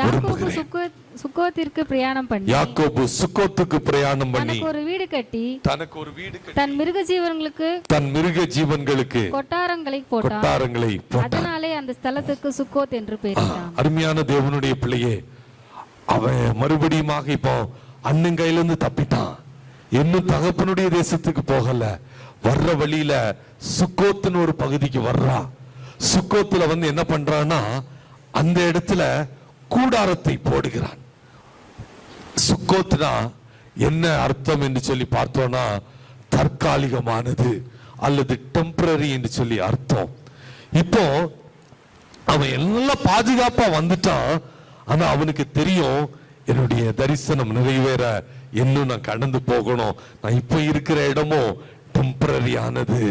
[SPEAKER 1] விரும்புகிறேன்.
[SPEAKER 2] சுக்கோத்திற்கு பிரயாணம் பண்ணி,
[SPEAKER 1] யாக்கோபு சுக்கோத்துக்கு பிரயாணம் பண்ணி
[SPEAKER 2] தனக்கு ஒரு வீடு கட்டி
[SPEAKER 1] தன் மிருக ஜீவன்களுக்கு கொட்டாரங்களை போட்டான்.
[SPEAKER 2] அதனாலே அந்த ஸ்தலத்துக்கு சுக்கோத் என்று பெயரிட்டான்.
[SPEAKER 1] அருமையான தேவனுடைய பிள்ளையே, அவன் மறுபடியுமாக இப்போ அண்ணன் கையிலிருந்து தப்பிட்டான். இன்னும் தகப்பனுடைய தேசத்துக்கு போகல. வர்ற வழியில சுக்கோத்துன்னு ஒரு பகுதிக்கு வர்றான். சுக்கோத்துல என்ன பண்றான்னா அந்த இடத்துல கூடாரத்தை போடுகிறான். சுக்கோத்னா என்ன அர்த்தம் என்று சொல்லி பார்த்தோம்னா தற்காலிகமானது அல்லது டெம்பரரி என்று சொல்லி அர்த்தம். இப்போ அவன் எல்லாம் பாதுகாப்பா வந்துட்டான். ஆனா அவனுக்கு தெரியும், என்னுடைய தரிசனம் நிறைவேற இன்னும் நான் கடந்து போகணும். நான் இப்ப இருக்கிற இடமும் டெம்பரரி ஆனது.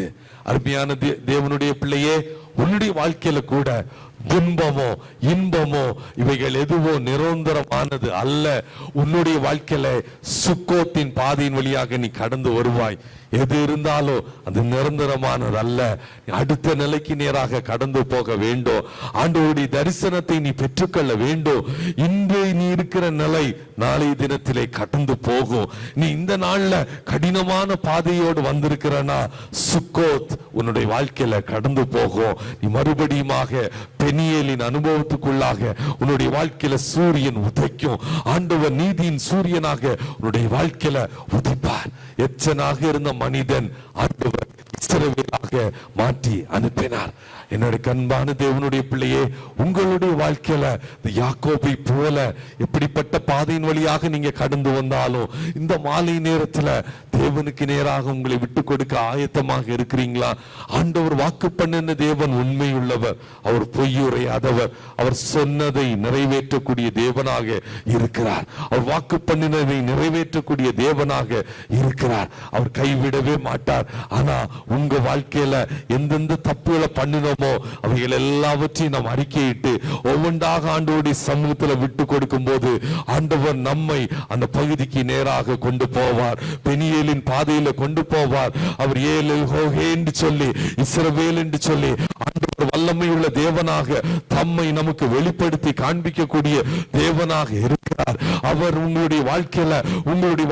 [SPEAKER 1] அருமையான தேவனுடைய பிள்ளையே, உன்னுடைய வாழ்க்கையில கூட துன்பமோ இன்பமோ இவைகள் எதுவோ நிரந்தரமானது அல்ல. உன்னுடைய வாழ்க்கையில சுக்கோத்தின் பாதையின் வழியாக நீ கடந்து வருவாய். எது இருந்தாலும் அது நிரந்தரமானது அல்ல. அடுத்த நிலைக்கு நேராக கடந்து போக வேண்டும். ஆண்டவருடைய தரிசனத்தை நீ பெற்றுக்கொள்ள வேண்டும். இன்று நீ இருக்கிற நிலை நாளைய தினத்திலே கடந்து போகும். நீ இந்த நாள்ல கடினமான பாதையோடு வந்திருக்கிறனா சுக்கோத் உன்னுடைய வாழ்க்கையில கடந்து போகும். நீ மறுபடியுமாக பெனியேலின் அனுபவத்துக்குள்ளாக உன்னுடைய வாழ்க்கையில சூரியன் உதைக்கும். ஆண்டவர் நீதியின் சூரியனாக உன்னுடைய வாழ்க்கையில உதைப்பார். எச்சனாக இருந்த மனிதன் ஆண்டவர் இஸ்ரவேலாக மாற்றி அனுப்பினார். என்னுடைய கண்பான தேவனுடைய பிள்ளையே, உங்களுடைய வாழ்க்கையில யாக்கோபை போல எப்படிப்பட்ட பாதையின் வழியாக நீங்க கடந்து வந்தாலும் இந்த மாலை நேரத்துல தேவனுக்கு நேராக உங்களை விட்டு கொடுக்க ஆயத்தமாக இருக்கிறீங்களா? ஆண்டவர் வாக்கு பண்ணின தேவன் உண்மையுள்ளவர், அவர் பொய்யுரையாதவர். அவர் சொன்னதை நிறைவேற்றக்கூடிய தேவனாக இருக்கிறார். அவர் வாக்கு பண்ணினதை நிறைவேற்றக்கூடிய தேவனாக இருக்கிறார். அவர் கைவிடவே மாட்டார். ஆனா உங்க வாழ்க்கை வாழ்க்கையில எந்தெந்த தப்புகளை பண்ணினோமோ அவைகள் எல்லாவற்றையும் நாம் அறிக்கையிட்டு ஒவ்வொன்றாக ஆண்டவருடைய சமூகத்துல விட்டு கொடுக்கும் போது ஆண்டவர் நம்மை அந்த பகுதிக்கு நேராக கொண்டு போவார். பெனியேலின் பாதையில கொண்டு போவார். அவர் ஏலெல் ஹோகே என்று சொல்லி, இஸ்ரவேல் என்று சொல்லி ஆண்டவர் வல்லமையுள்ள தேவனாக தம்மை நமக்கு வெளிப்படுத்தி காண்பிக்கக்கூடிய தேவனாக இருக்கிறார். அவர் உங்களுடைய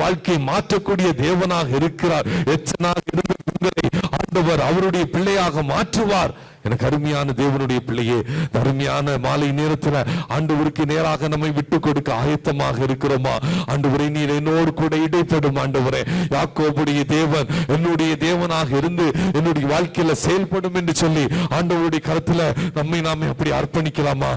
[SPEAKER 1] வாழ்க்கையை மாற்றக்கூடிய தேவனாக இருக்கிறார். எச்சனாக இருந்த உங்களை ஆண்டவர் அவருடைய பிள்ளையாக மாற்றுவார். எனக்கு அருமையான தேவனுடைய பிள்ளையே, அருமையான மாலை நேரத்துல ஆண்டவருக்கு நேராக நம்மை விட்டு கொடுக்க ஆயத்தமாக இருக்கிறோமா? ஆண்டவரே, நீர் என்னோடு கூட இடைப்படும். ஆண்டவரே, யாக்கோபுடைய தேவன் என்னுடைய தேவனாக இருந்து என்னுடைய வாழ்க்கையில செயல்படும் என்று சொல்லி ஆண்டவருடைய கருத்துல நாமே அப்படி அர்ப்பணிக்கலாமா?